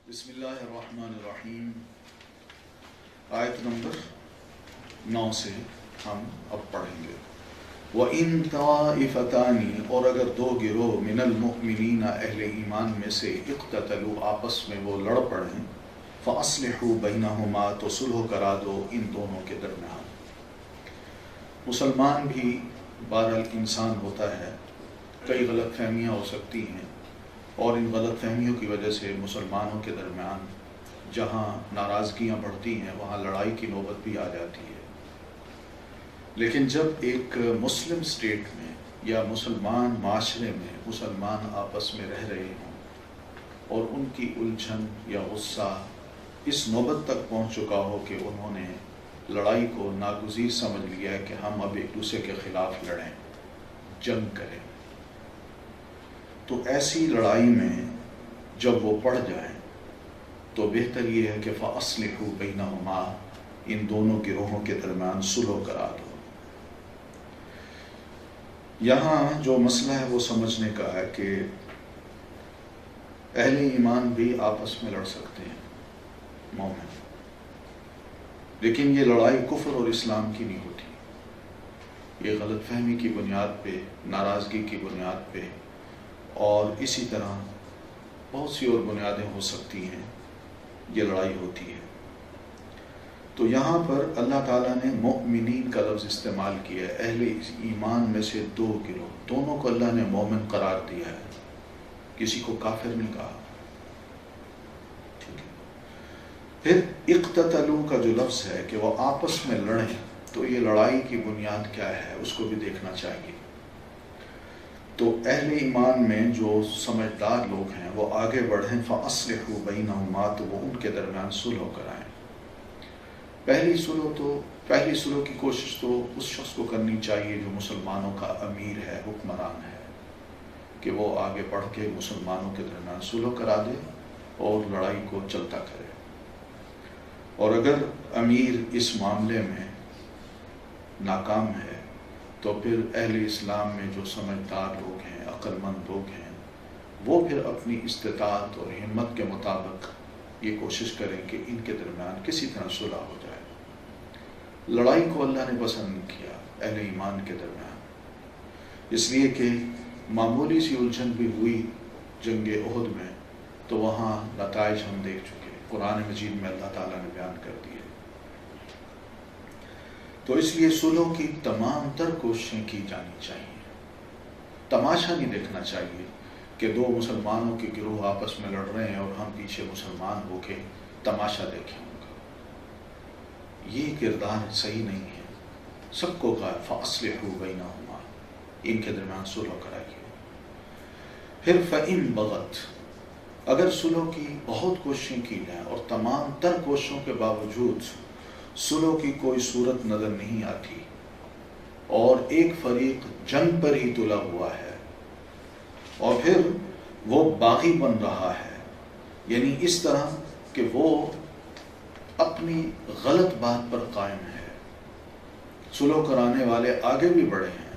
بسم اللہ الرحمن الرحیم. آیت نمبر 9 سے ہم اب پڑھیں گے. وَإِن طَائِفَتَانِ اور اگر دو گروہ من المؤمنین اہل ایمان میں سے اقتتلوا آپس میں وہ لڑ پڑیں فَأَصْلِحُوا بَيْنَهُمَا تو صلح کرا دو ان دونوں کے درمیان. مسلمان بھی بہرحال انسان ہوتا ہے، کئی غلط فہمیاں ہو سکتی ہیں اور ان غلط فہمیوں کی وجہ سے مسلمانوں کے درمیان جہاں ناراضگیاں بڑھتی ہیں وہاں لڑائی کی نوبت بھی آ جاتی ہے. لیکن جب ایک مسلم اسٹیٹ میں یا مسلمان معاشرے میں مسلمان آپس میں رہ رہے ہوں اور ان کی الجھن یا غصہ اس نوبت تک پہنچ چکا ہو کہ انہوں نے لڑائی کو ناگزیر سمجھ لیا ہے کہ ہم اب ایک دوسرے کے خلاف لڑیں، جنگ کریں، تو ایسی لڑائی میں جب وہ پڑ جائیں تو بہتر یہ ہے کہ فَأَصْلِحُوا بَيْنَهُمَا ان دونوں گروہوں کے درمیان صلح کرا دو. یہاں جو مسئلہ ہے وہ سمجھنے کا ہے کہ اہل ایمان بھی آپس میں لڑ سکتے ہیں، مومن، لیکن یہ لڑائی کفر اور اسلام کی نہیں ہوتی. یہ غلط فہمی کی بنیاد پہ، ناراضگی کی بنیاد پہ اور اسی طرح بہت سی اور بنیادیں ہو سکتی ہیں یہ لڑائی ہوتی ہے. تو یہاں پر اللہ تعالیٰ نے مؤمنین کا لفظ استعمال کیا ہے. اہل ایمان میں سے دو گروہ، دونوں کو اللہ نے مومن قرار دیا ہے، کسی کو کافر نہیں کہا. ٹھیک ہے. پھر اقتتلوا کا جو لفظ ہے کہ وہ آپس میں لڑیں، تو یہ لڑائی کی بنیاد کیا ہے اس کو بھی دیکھنا چاہیے. تو اہل ایمان میں جو سمجھدار لوگ ہیں وہ آگے بڑھیں فَأَصْلِحُوا بَيْنَهُمَا تو وہ ان کے درمیان صلح کرائیں. پہلی صلح کی کوشش تو اس شخص کو کرنی چاہیے جو مسلمانوں کا امیر ہے، حکمران ہے، کہ وہ آگے بڑھ کے مسلمانوں کے درمیان صلح کرا دے اور لڑائی کو چلتا کرے. اور اگر امیر اس معاملے میں ناکام ہے تو پھر اہل اسلام میں جو سمجھدار لوگ ہیں، عقل مند لوگ ہیں، وہ پھر اپنی استطاعت اور ہمت کے مطابق یہ کوشش کریں کہ ان کے درمیان کسی طرح صلح ہو جائے. لڑائی کو اللہ نے پسند نہیں کیا اہل ایمان کے درمیان، اس لیے کہ معمولی سی الجھن بھی ہوئی جنگ احد میں تو وہاں نتائج ہم دیکھ چکے، قرآن مجید میں اللہ تعالیٰ نے بیان کر دیے. تو اس لیے صلح کی تمام تر کوششیں کی جانی چاہیے. تماشا نہیں دیکھنا چاہیے کہ دو مسلمانوں کے گروہ آپس میں لڑ رہے ہیں اور ہم پیچھے مسلمان ہو کے تماشا دیکھیں ان کا. یہ کردار صحیح نہیں ہے. سب کو کہا فَأَصْلِحُوا بَيْنَهُمَا ان کے درمیان صلح کرائیے. پھر فَإِن بَغَتْ اگر صلح کی بہت کوششیں کی جائیں اور تمام تر کوششوں کے باوجود صلح کی کوئی صورت نظر نہیں آتی اور ایک فریق جنگ پر ہی تلا ہوا ہے اور پھر وہ باغی بن رہا ہے، یعنی اس طرح کہ وہ اپنی غلط بات پر قائم ہے. صلح کرانے والے آگے بھی بڑھے ہیں،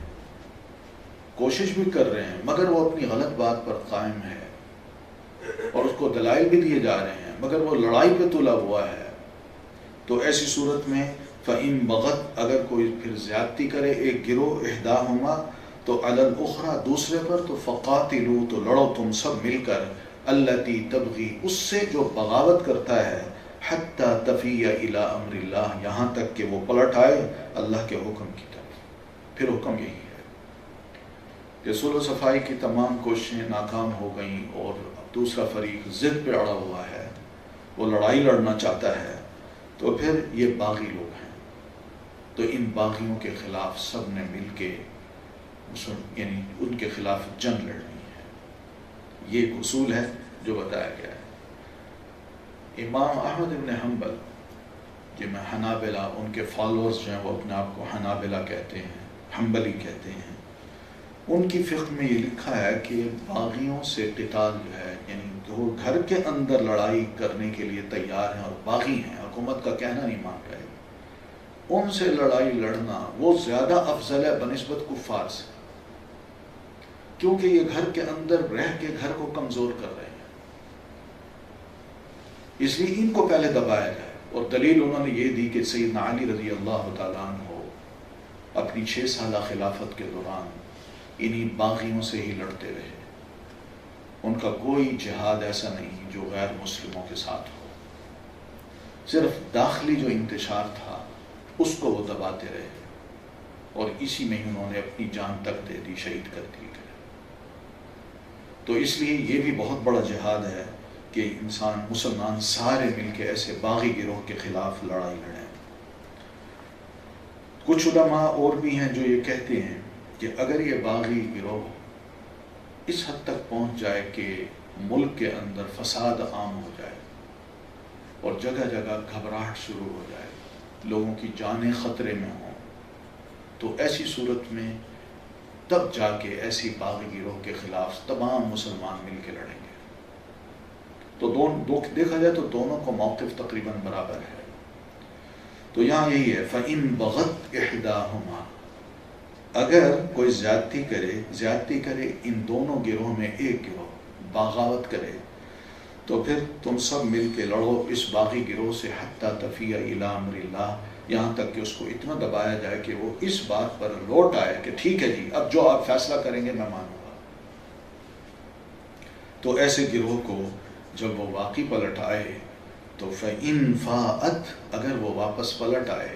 کوشش بھی کر رہے ہیں، مگر وہ اپنی غلط بات پر قائم ہے اور اس کو دلائل بھی دیے جا رہے ہیں، مگر وہ لڑائی پہ تلا ہوا ہے. تو ایسی صورت میں فَإِن بَغَتْ اگر کوئی پھر زیادتی کرے، ایک گروہ احداہما تو علی الاخری دوسرے پر، تو فَقَاتِلُوا تو لڑو تم سب مل کر الَّتِي تَبْغِي اس سے جو بغاوت کرتا ہے، حَتَّى تَفِيَّ إِلَىٰ أَمْرِ اللَّهِ یہاں تک کہ وہ پلٹ آئے اللہ کے حکم کی طرف. پھر حکم یہی ہے کہ صلح و صفائی کی تمام کوششیں ناکام ہو گئیں اور دوسرا فریق ضد پہ اڑا ہوا ہے، وہ لڑائی لڑنا چاہتا ہے، تو پھر یہ باغی لوگ ہیں. تو ان باغیوں کے خلاف سب نے مل کے یعنی ان کے خلاف جنگ لڑنی ہے. یہ ایک اصول ہے جو بتایا گیا ہے. امام احمد بن حنبل جن میں حنابلہ، ان کے فالورز جو ہیں وہ اپنے آپ کو حنابلہ کہتے ہیں، حنبلی کہتے ہیں، ان کی فقہ میں یہ لکھا ہے کہ باغیوں سے قتال جو ہے، یعنی جو گھر کے اندر لڑائی کرنے کے لیے تیار ہیں اور باغی ہیں، حکومت کا کہنا نہیں مان رہے، ان سے لڑائی لڑنا وہ زیادہ افضل ہے بنسبت کفار سے، کیونکہ یہ گھر کے اندر رہ کے گھر کو کمزور کر رہے ہیں. اس لیے ان کو پہلے دبایا جائے۔ اور دلیل انہوں نے یہ دی کہ سیدنا علی رضی اللہ تعالیٰ عنہ اپنی 6 سالہ خلافت کے دوران انہی باغیوں سے ہی لڑتے رہے۔ ان کا کوئی جہاد ایسا نہیں جو غیر مسلموں کے ساتھ ہو، صرف داخلی جو انتشار تھا اس کو وہ دباتے رہے، اور اسی میں انہوں نے اپنی جان تک دے دی، شہید کر دی گئے۔ تو اس لیے یہ بھی بہت بڑا جہاد ہے کہ مسلمان سارے مل کے ایسے باغی گروہ کے خلاف لڑائی لڑیں۔ کچھ علماء اور بھی ہیں جو یہ کہتے ہیں کہ اگر یہ باغی گروہ اس حد تک پہنچ جائے کہ ملک کے اندر فساد عام ہو جائے اور جگہ جگہ گھبراہٹ شروع ہو جائے، لوگوں کی جانیں خطرے میں ہوں، تو ایسی صورت میں تب جا کے ایسی باغی گروہ کے خلاف تمام مسلمان مل کے لڑیں گے۔ تو دیکھا جائے تو دونوں کو موقف تقریباً برابر ہے۔ تو یہاں یہی ہے فَإِن بَغَتْ إِحْدَاهُمَا، اگر کوئی زیادتی کرے ان دونوں گروہ میں ایک گروہ بغاوت کرے، تو پھر تم سب مل کے لڑو اس باغی گروہ سے حتیٰ تفیء الی امر اللہ، یہاں تک کہ اس کو اتنا دبایا جائے کہ وہ اس بات پر لوٹ آئے کہ ٹھیک ہے جی اب جو آپ فیصلہ کریں گے میں مانوں گا۔ تو ایسے گروہ کو جب وہ واقعی پلٹ آئے تو فَإِن فَاءَتْ، اگر وہ واپس پلٹ آئے،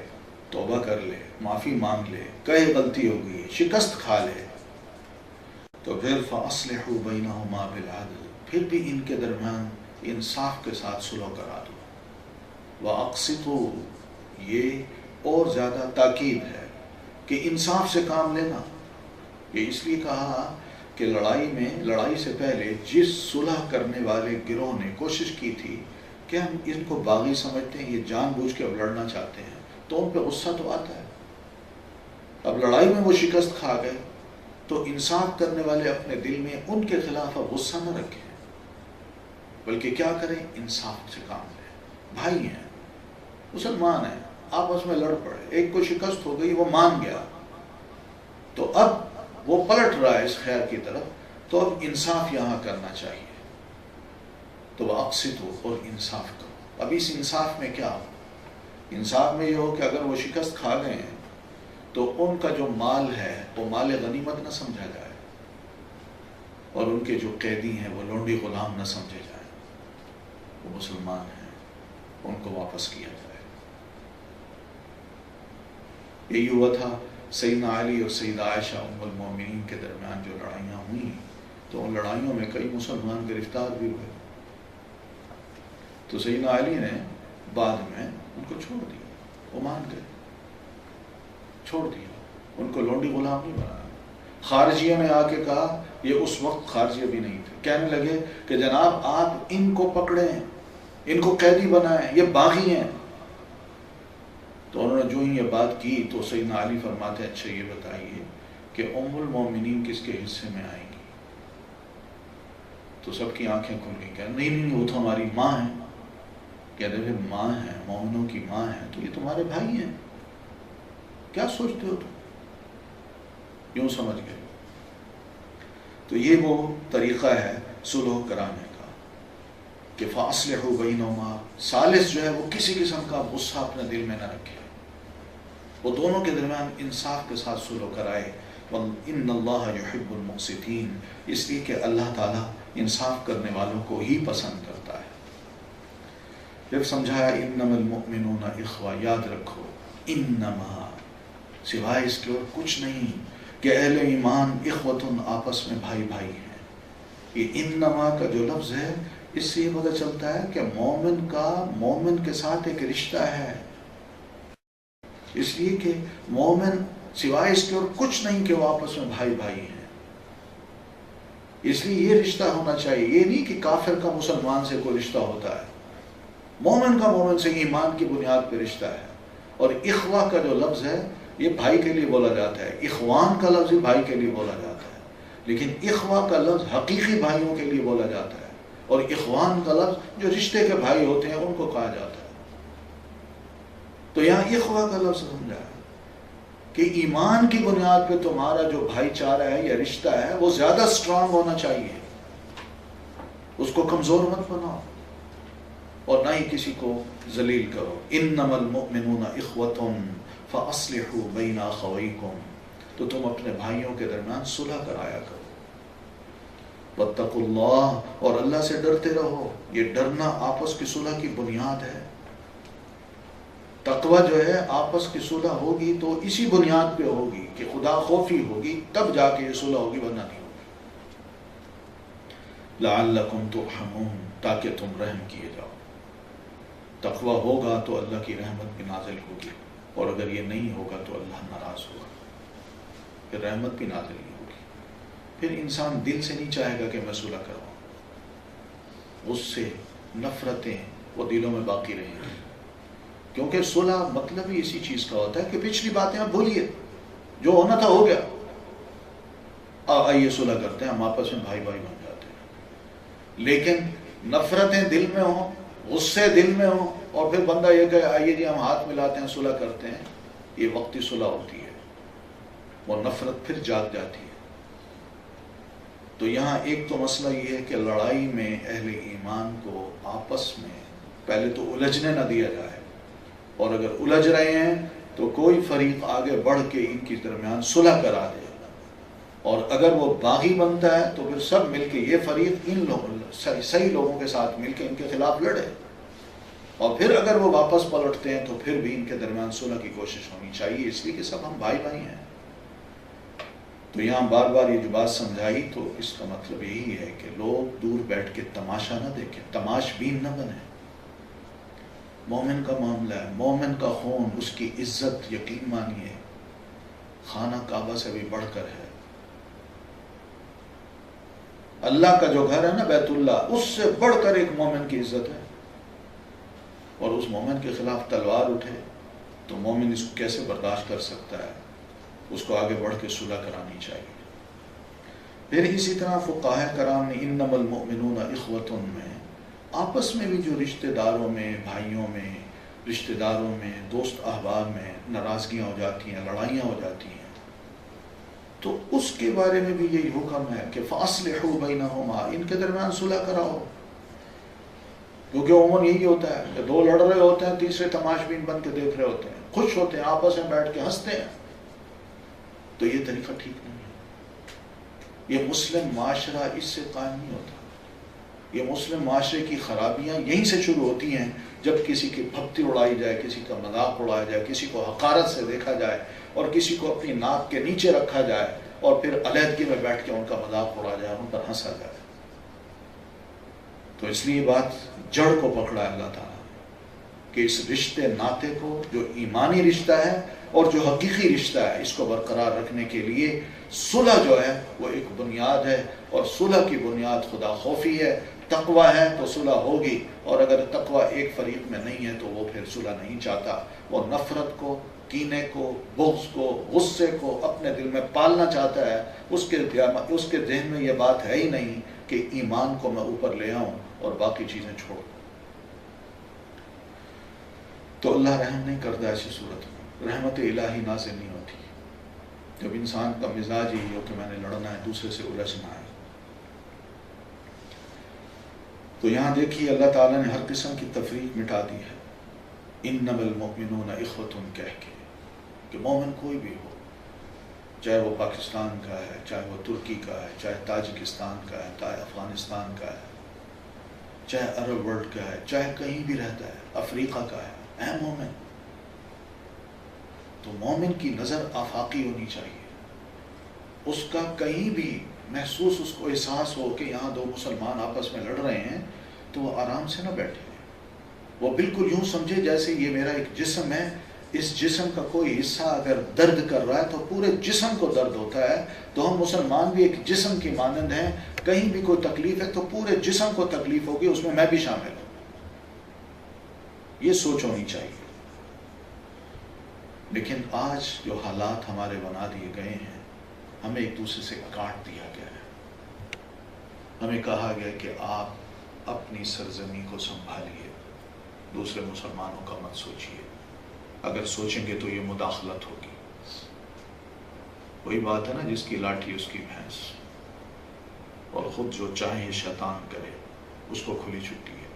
توبہ کر لے، معافی مانگ لے، کہے غلطی ہو گئی، شکست کھا لے، تو پھر فَأَصْلِحُوا بَيْنَهُمَا بِالْعَدْلِ، پھر بھی ان کے درمیان انصاف کے ساتھ صلح کرا دو۔ وَأَقْسِطُوا، یہ اور زیادہ تاکید ہے کہ انصاف سے کام لینا۔ یہ اس لیے کہا کہ لڑائی سے پہلے جس صلح کرنے والے گروہ نے کوشش کی تھی کہ ہم ان کو باغی سمجھتے ہیں، یہ جان بوجھ کے اب لڑنا چاہتے ہیں، تو ان پہ غصہ تو آتا ہے۔ اب لڑائی میں وہ شکست کھا گئے تو انصاف کرنے والے اپنے دل میں ان کے خلاف اب غصہ نہ رکھیں، بلکہ کیا کریں، انصاف سے کام لیں۔ بھائی ہیں، مسلمان ہیں، آپس میں لڑ پڑے، ایک کو شکست ہو گئی، وہ مان گیا، تو اب وہ پلٹ رہا ہے اس خیر کی طرف، تو اب انصاف یہاں کرنا چاہیے۔ تو وہ اقسط ہو اور انصاف کرو۔ اب اس انصاف میں کیا ہو؟ انصاف میں یہ ہو کہ اگر وہ شکست کھا گئے ہیں تو ان کا جو مال ہے وہ مال غنیمت نہ سمجھا جائے، اور ان کے جو قیدی ہیں وہ لونڈی غلام نہ سمجھے جائیں، وہ مسلمان ہیں، ان کو واپس کیا جائے۔ یہی ہوا تھا سیدنا علی اور سیدہ عائشہ ام المومنین کے درمیان جو لڑائیاں ہوئیں، تو ان لڑائیوں میں کئی مسلمان گرفتار بھی ہوئے، تو سیدنا علی نے بعد میں ان کو چھوڑ دیا، وہ مان گئے، چھوڑ دیا، ان کو لونڈی غلام نہیں بنایا۔ خارجیوں نے آ کے کہا، یہ اس وقت خارجی بھی نہیں تھے، کہنے لگے کہ جناب آپ ان کو پکڑیں، ان کو قیدی بنائیں، یہ باغی ہیں۔ تو انہوں نے جو ہی یہ بات کی تو سیدنا علی فرماتے ہیں اچھا یہ بتائیے کہ ام المومنین کس کے حصے میں آئیں گی؟ تو سب کی آنکھیں کھل گئی، کہ نہیں وہ تو ہماری ماں ہیں۔ کہتے پھر ماں ہیں، مومنوں کی ماں ہیں، تو یہ تمہارے بھائی ہیں، کیا سوچتے ہو تم؟ یوں سمجھ گئے۔ تو یہ وہ طریقہ ہے صلح کرانے کا کہ فَأَصْلِحُوا بَيْنَهُمَا، ثالث جو ہے وہ کسی قسم کا غصہ اپنے دل میں نہ رکھے، وہ دونوں کے درمیان انصاف کے ساتھ صلح کرائے۔ وَإِنَّ اللَّهَ يُحِبُّ الْمُقْسِطِينَ، اس لیے کہ اللہ تعالیٰ انصاف کرنے والوں کو ہی پسند کرتا ہے۔ پھر سمجھایا انما المؤمنون اخوہ، یاد رکھو انما، سوائے اس کے اور کچھ نہیں کہ اہل ایمان اخوتن، آپس میں بھائی بھائی ہیں۔ یہ انما کا جو لفظ ہے اس سے یہ پتہ چلتا ہے کہ مومن کا مومن کے ساتھ ایک رشتہ ہے، اس لیے کہ مومن سوائے اس کے اور کچھ نہیں کہ وہ آپس میں بھائی بھائی ہیں۔ اس لیے یہ رشتہ ہونا چاہیے، یہ نہیں کہ کافر کا مسلمان سے کوئی رشتہ ہوتا ہے، مومن کا مومن سے ایمان کی بنیاد پہ رشتہ ہے۔ اور اخوہ کا جو لفظ ہے یہ بھائی کے لیے بولا جاتا ہے، اخوان کا لفظ بھائی کے لیے بولا جاتا ہے، لیکن اخوہ کا لفظ حقیقی بھائیوں کے لیے بولا جاتا ہے، اور اخوان کا لفظ جو رشتے کے بھائی ہوتے ہیں ان کو کہا جاتا ہے۔ تو یہاں اخوہ کا لفظ سمجھا ہے کہ ایمان کی بنیاد پہ تمہارا جو بھائی چارہ ہے یا رشتہ ہے وہ زیادہ سٹرانگ ہونا چاہیے، اس کو کمزور مت بناؤ۔ اور نہ ہی کسی کو ذلیل کرو. انما المؤمنون اخوۃ فاصلحوا بین اخویکم، تو تم اپنے بھائیوں کے درمیان صلح کرایا کرو. واتقوا اللہ، اور اللہ سے ڈرتے رہو. یہ ڈرنا آپس کی صلح کی بنیاد ہے. تقوی جو ہے آپس کی صلح ہوگی تو اسی بنیاد پہ ہوگی کہ خدا خوفی ہوگی، تب جا کے یہ صلح ہوگی، ورنہ نہیں ہوگی. لعلکم ترحمون، تاکہ تم رحم کیے جاؤ. تقوی ہوگا تو اللہ کی رحمت بھی نازل ہوگی، اور اگر یہ نہیں ہوگا تو اللہ ناراض ہوگا، پھر رحمت بھی نازل نہیں ہوگی. پھر انسان دل سے نہیں چاہے گا کہ میں صلح کرواؤں. غصے، نفرتیں وہ دلوں میں باقی رہیں گی، کیونکہ صلح مطلب ہی اسی چیز کا ہوتا ہے کہ پچھلی باتیں آپ بھولیے، جو ہونا تھا ہو گیا، آئیے صلح کرتے ہیں، ہم آپس میں بھائی بھائی بن جاتے ہیں. لیکن نفرتیں دل میں ہوں، غصے دل میں ہوں، اور پھر بندہ یہ کہے آئیے جی ہم ہاتھ ملاتے ہیں صلح کرتے ہیں، یہ وقتی صلح ہوتی ہے، وہ نفرت پھر جاگ جاتی ہے. تو یہاں ایک تو مسئلہ یہ ہے کہ لڑائی میں اہل ایمان کو آپس میں پہلے تو الجھنے نہ دیا جائے، اور اگر الجھ رہے ہیں تو کوئی فریق آگے بڑھ کے ان کی درمیان صلح کرا دے، اور اگر وہ باغی بنتا ہے تو پھر سب مل کے یہ فریق ان لوگوں صحیح لوگوں کے ساتھ مل کے ان کے خلاف لڑے، اور پھر اگر وہ واپس پلٹتے ہیں تو پھر بھی ان کے درمیان صلح کی کوشش ہونی چاہیے، اس لیے کہ سب ہم بھائی بھائی ہیں. تو یہاں بار بار یہ جو بات سمجھائی تو اس کا مطلب یہی ہے کہ لوگ دور بیٹھ کے تماشا نہ دیکھیں، تماش بین نہ بنیں. مومن کا معاملہ ہے، مومن کا خون، اس کی عزت یقین مانیے خانہ کعبہ سے بھی بڑھ کر ہے. اللہ کا جو گھر ہے نا بیت اللہ، اس سے بڑھ کر ایک مومن کی عزت ہے، اور اس مومن کے خلاف تلوار اٹھے تو مومن اس کو کیسے برداشت کر سکتا ہے؟ اس کو آگے بڑھ کے صلح کرانی چاہیے. پھر اسی طرح فقہاء کرام نے انما المؤمنون اخوۃ میں آپس میں بھی جو رشتہ داروں میں، بھائیوں میں، رشتہ داروں میں، دوست احباب میں ناراضگیاں ہو جاتی ہیں، لڑائیاں ہو جاتی ہیں، تو اس کے بارے میں بھی یہی حکم ہے کہ فاصلحوا بینہما، ان کے درمیان صلح کراؤ. کیونکہ عموماً یہی ہوتا ہے کہ دو لڑ رہے ہوتے ہیں، تیسرے تماش بین بن کے دیکھ رہے ہوتے ہیں، خوش ہوتے ہیں، آپس میں بیٹھ کے ہنستے ہیں. تو یہ طریقہ ٹھیک نہیں ہے. یہ مسلم معاشرہ اس سے قائم نہیں ہوتا. یہ مسلم معاشرے کی خرابیاں یہیں سے شروع ہوتی ہیں، جب کسی کی پھپتی اڑائی جائے، کسی کا مذاق اڑایا جائے، کسی کو حقارت سے دیکھا جائے، اور کسی کو اپنی ناک کے نیچے رکھا جائے، اور پھر علیحدگی میں بیٹھ کے ان کا مذاق اڑایا جائے، ان پر ہنسا جائے. تو اس لیے بات جڑ کو پکڑا ہے اللہ تعالیٰ کہ اس رشتے ناطے کو، جو ایمانی رشتہ ہے اور جو حقیقی رشتہ ہے، اس کو برقرار رکھنے کے لیے صلح جو ہے وہ ایک بنیاد ہے، اور صلح کی بنیاد خدا خوفی ہے. تقوی ہے تو صلح ہوگی، اور اگر تقوی ایک فریق میں نہیں ہے تو وہ پھر صلح نہیں چاہتا، وہ نفرت کو، کینے کو، بغض کو، غصے کو اپنے دل میں پالنا چاہتا ہے. اس کے ذہن میں یہ بات ہے ہی نہیں کہ ایمان کو میں اوپر لے آؤں اور باقی چیزیں چھوڑ دوں. تو اللہ رحم نہیں کرتا ایسی صورت میں، رحمت الہی نازل نہیں ہوتی جب انسان کا مزاج یہی ہو کہ میں نے لڑنا ہے، دوسرے سے الجھنا ہے. تو یہاں دیکھیے اللہ تعالیٰ نے ہر قسم کی تفریق مٹا دی ہے. انما المؤمنون اخوۃ کہہ کے کہ مومن کوئی بھی ہو، چاہے وہ پاکستان کا ہے، چاہے وہ ترکی کا ہے، چاہے تاجکستان کا ہے، چاہے افغانستان کا ہے، چاہے عرب ورلڈ کا ہے، چاہے کہیں بھی رہتا ہے، افریقہ کا ہے، اے مومن. تو مومن کی نظر آفاقی ہونی چاہیے، اس کا کہیں بھی محسوس، اس کو احساس ہو کہ یہاں دو مسلمان آپس میں لڑ رہے ہیں تو وہ آرام سے نہ بیٹھے، وہ بالکل یوں سمجھے جیسے یہ میرا ایک جسم ہے، اس جسم کا کوئی حصہ اگر درد کر رہا ہے تو پورے جسم کو درد ہوتا ہے. تو ہم مسلمان بھی ایک جسم کی مانند ہیں، کہیں بھی کوئی تکلیف ہے تو پورے جسم کو تکلیف ہوگی، اس میں بھی شامل ہوں. یہ سوچ ہونی چاہیے. لیکن آج جو حالات ہمارے بنا دیے گئے ہیں، ہمیں ایک دوسرے سے کاٹ دیا گیا ہے. ہمیں کہا گیا کہ آپ اپنی سرزمین کو سنبھالیے، دوسرے مسلمانوں کا مت سوچیے، اگر سوچیں گے تو یہ مداخلت ہوگی. وہی بات ہے نا، جس کی لاٹھی اس کی بھینس، اور خود جو چاہے شیطان کرے، اس کو کھلی چھٹی ہے.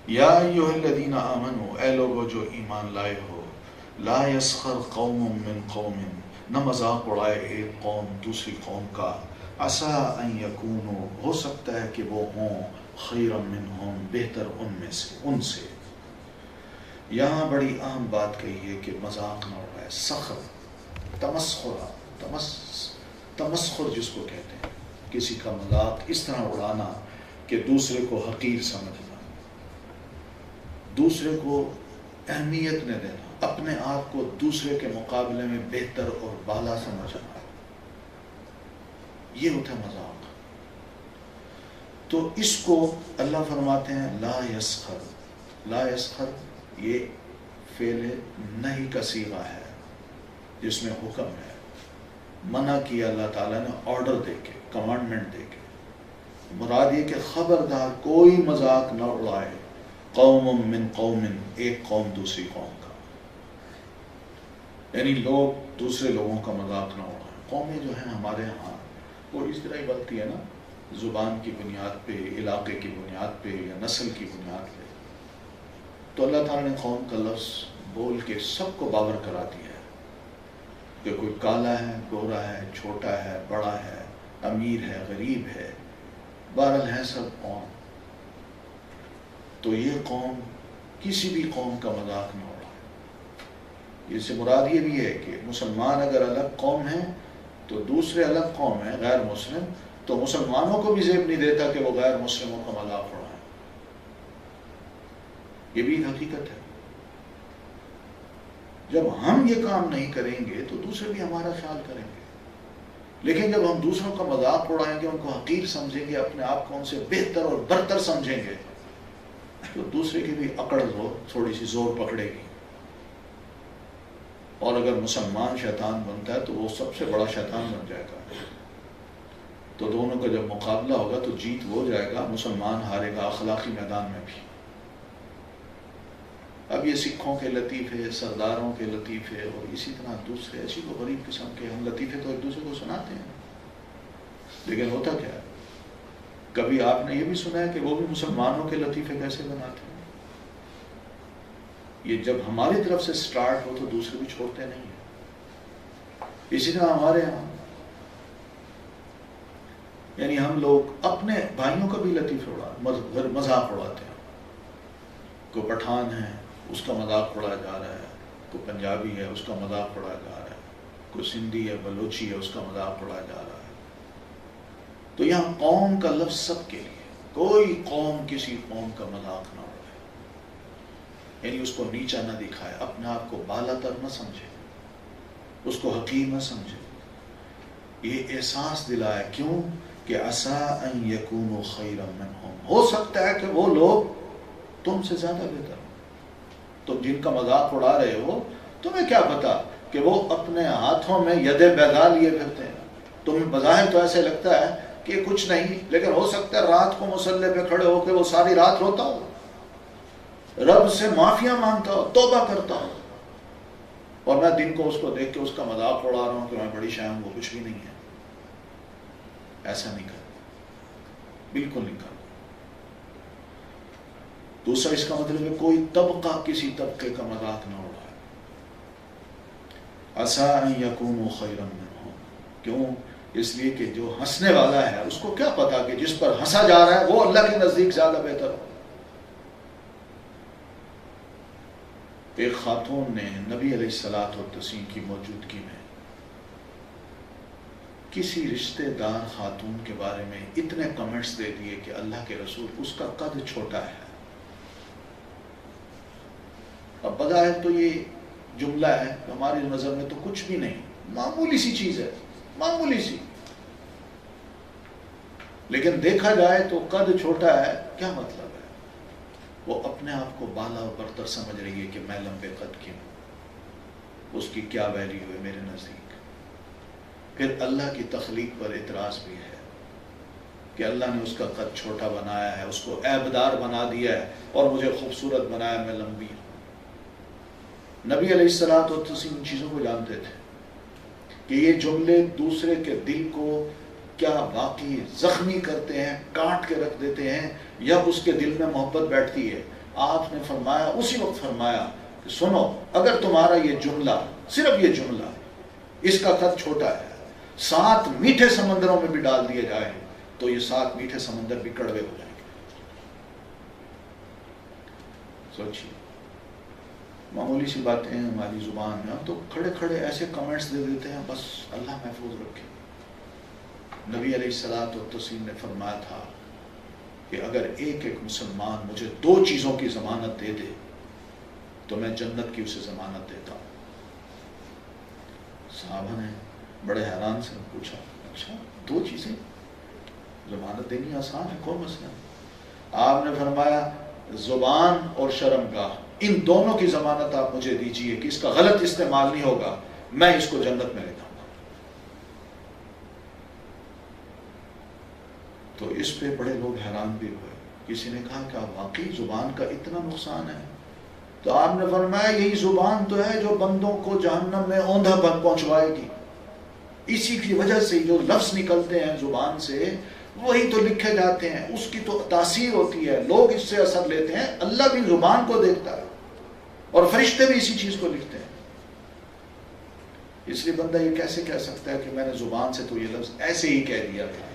یا ایھا الذین آمنوا، اے لوگو جو ایمان لائے ہو، لا یسخر قوم من قوم، نہ مذاق اڑائے ایک قوم دوسری قوم کا، عسیٰ ان یکونوا، ہو سکتا ہے کہ وہ ہوں، خیرا منہم، بہتر ان میں سے، ان سے۔ یہاں بڑی اہم بات کہی ہے کہ مذاق نہ اڑائے، سخر، تمسخر جس کو کہتے ہیں، کسی کا مذاق اس طرح اڑانا کہ دوسرے کو حقیر سمجھنا، دوسرے کو اہمیت نہ دینا، اپنے آپ کو دوسرے کے مقابلے میں بہتر اور بالا سمجھنا، یہ ہوتا ہے مذاق۔ تو اس کو اللہ فرماتے ہیں لا یسخر، لا یسخر یہ فعل نہی کا صیغہ ہے جس میں حکم ہے، منع کیا اللہ تعالیٰ نے آرڈر دے کے، کمانڈمنٹ دے کے۔ مراد یہ کہ خبردار کوئی مذاق نہ اڑائے، قوم من قوم، ایک قوم دوسری قوم کا، یعنی لوگ دوسرے لوگوں کا مذاق نہ اڑائیں۔ قومیں جو ہیں ہمارے ہاں وہ اس طرح ہی بنتی ہے نا، زبان کی بنیاد پہ، علاقے کی بنیاد پہ یا نسل کی بنیاد پہ۔ تو اللہ تعالیٰ نے قوم کا لفظ بول کے سب کو باور کرا دیا ہے کہ کوئی کالا ہے، گورا ہے، چھوٹا ہے، بڑا ہے، امیر ہے، غریب ہے، بہرحال ہیں سب قوم۔ تو یہ قوم کسی بھی قوم کا مذاق نہ اڑائے۔ اس سے مراد یہ بھی ہے کہ مسلمان اگر الگ قوم ہیں تو دوسرے الگ قوم ہیں غیر مسلم، تو مسلمانوں کو بھی زیب نہیں دیتا کہ وہ غیر مسلموں کا مذاق اڑائیں۔ یہ بھی حقیقت ہے۔ جب ہم یہ کام نہیں کریں گے تو دوسرے بھی ہمارا خیال کریں گے، لیکن جب ہم دوسروں کا مذاق اڑائیں گے، ان کو حقیر سمجھیں گے، اپنے آپ کو ان سے بہتر اور برتر سمجھیں گے، تو دوسرے کی بھی اکڑ تھوڑی سی زور پکڑے گی۔ اور اگر مسلمان شیطان بنتا ہے تو وہ سب سے بڑا شیطان بن جائے گا۔ تو دونوں کا جب مقابلہ ہوگا تو جیت وہ جائے گا، مسلمان ہارے گا اخلاقی میدان میں بھی۔ اب یہ سکھوں کے لطیفے، سرداروں کے لطیفے اور اسی طرح دوسرے عجیب و غریب قسم کے ہم لطیفے تو ایک دوسرے کو سناتے ہیں، لیکن ہوتا کیا ہے؟ کبھی آپ نے یہ بھی سنا ہے کہ وہ بھی مسلمانوں کے لطیفے کیسے بناتے ہیں؟ یہ جب ہماری طرف سے سٹارٹ ہو تو دوسرے بھی چھوڑتے نہیں ہیں۔ اسی طرح ہمارے یہاں یعنی ہم لوگ اپنے بھائیوں کا بھی لطیفے مذاق اڑاتے ہیں۔ کوئی پٹھان ہے اس کا مذاق اڑایا جا رہا ہے، کوئی پنجابی ہے اس کا مذاق اڑایا جا رہا ہے، کوئی سندھی ہے، بلوچی ہے، اس کا مذاق اڑایا جا رہا ہے۔ تو یہاں قوم کا لفظ سب کے لیے، کوئی قوم کسی قوم کا مذاق نہ اڑائے، یعنی اس کو نیچا نہ دکھائے، اپنے آپ کو بالا تر نہ سمجھے، اس کو حقیر نہ سمجھے، یہ احساس دلائے۔ کیوں کہ عسیٰ ان یکونوا خیرا منہم، ہو سکتا ہے کہ وہ لوگ تم سے زیادہ بہتر ہو۔ تم جن کا مذاق اڑا رہے ہو، تمہیں کیا پتا کہ وہ اپنے ہاتھوں میں ید بیضاء لیے پھرتے ہیں۔ تمہیں بظاہر تو ایسے لگتا ہے کہ کچھ نہیں، لیکن ہو سکتا ہے رات کو مصلی پہ کھڑے ہو کے وہ ساری رات روتا ہو، رب سے معافیاں مانگتا ہو، توبہ کرتا ہو، اور میں دن کو اس کو دیکھ کے اس کا مذاق اڑا رہا ہوں کہ میں بڑی شاہم، وہ کچھ بھی نہیں ہے۔ ایسا نہیں کرنا، بالکل نہیں کرنا۔ دوسرا اس کا مطلب ہے کوئی طبقہ کسی طبقے کا مذاق نہ اڑائے۔ عسیٰ ان یکونوا خیرا منہم، کیوں؟ اس لیے کہ جو ہنسنے والا ہے اس کو کیا پتا کہ جس پر ہنسا جا رہا ہے وہ اللہ کے نزدیک زیادہ بہتر ہو۔ ایک خاتون نے نبی علیہ الصلوۃ والتسلیم کی موجودگی میں کسی رشتہ دار خاتون کے بارے میں اتنے کمنٹس دے دیے کہ اللہ کے رسول اس کا قد چھوٹا ہے۔ اب بظاہر تو یہ جملہ ہے ہماری نظر میں تو کچھ بھی نہیں، معمولی سی چیز ہے، معمولی سی، لیکن دیکھا جائے تو قد چھوٹا ہے، کیا مطلب ہے؟ وہ اپنے آپ کو بالا و برتر سمجھ رہی ہے کہ میں لمبے قد کی ہوں، اس کی کیا ویلیو ہے میرے نزدیک۔ پھر اللہ کی تخلیق پر اعتراض بھی ہے کہ اللہ نے اس کا قد چھوٹا بنایا ہے، اس کو عیبدار بنا دیا ہے، اور مجھے خوبصورت بنایا، میں لمبی ہوں۔ نبی علیہ الصلوۃ والتسلیم ان چیزوں کو جانتے تھے کہ یہ جملے دوسرے کے دل کو کیا واقعی زخمی کرتے ہیں، کاٹ کے رکھ دیتے ہیں، یا اس کے دل میں محبت بیٹھتی ہے آپ نے فرمایا اسی وقت فرمایا کہ سنو اگر تمہارا یہ جملہ صرف یہ جملہ اس کا قد چھوٹا ہے 7 میٹھے سمندروں میں بھی ڈال دیے جائیں تو یہ 7 میٹھے سمندر بھی کڑوے ہو جائیں گے. سوچیے معمولی سی باتیں ہیں ہماری زبان میں، ہم تو کھڑے کھڑے ایسے کمنٹس دے دیتے ہیں بس اللہ محفوظ رکھے. نبی علیہ الصلوۃ والتسلیم نے فرمایا تھا کہ اگر ایک مسلمان مجھے 2 چیزوں کی ضمانت دے دے تو میں جنت کی اسے ضمانت دیتا ہوں. صحابہ نے بڑے حیران سے پوچھا اچھا 2 چیزیں ضمانت دینی آسان ہے، کوئی مسئلہ نہیں. آپ نے فرمایا زبان اور شرمگاہ، ان دونوں کی ضمانت آپ مجھے دیجئے کہ اس کا غلط استعمال نہیں ہوگا، میں اس کو جنت میں لے جاؤں گا. تو اس پہ بڑے لوگ حیران بھی ہوئے. کسی نے کہا کہ واقعی زبان کا اتنا نقصان ہے؟ تو آپ نے فرمایا یہی زبان تو ہے جو بندوں کو جہنم میں اوندھا پہنچوائے گی. اسی کی وجہ سے جو لفظ نکلتے ہیں زبان سے وہی تو لکھے جاتے ہیں، اس کی تو تاثیر ہوتی ہے، لوگ اس سے اثر لیتے ہیں. اللہ بھی زبان کو دیکھتا ہے اور فرشتے بھی اسی چیز کو لکھتے ہیں. اس لیے بندہ یہ کیسے کہہ سکتا ہے کہ میں نے زبان سے تو یہ لفظ ایسے ہی کہہ دیا تھا،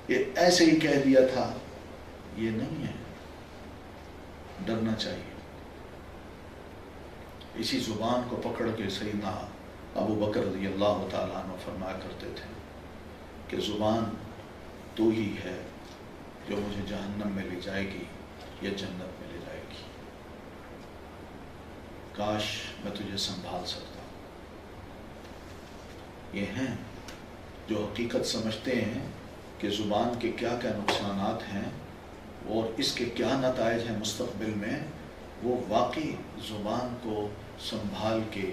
یہ ایسے ہی کہہ دیا تھا. یہ نہیں ہے، ڈرنا چاہیے. اسی زبان کو پکڑ کے سیدنا ابو بکر رضی اللہ تعالیٰ عنہ فرمایا کرتے تھے کہ زبان تو ہی ہے جو مجھے جہنم میں لے جائے گی یا جنت میں لے جائے گی. کاش میں تجھے سنبھال سکتا. یہ ہیں جو حقیقت سمجھتے ہیں کہ زبان کے کیا کیا نقصانات ہیں اور اس کے کیا نتائج ہیں مستقبل میں، وہ واقعی زبان کو سنبھال کے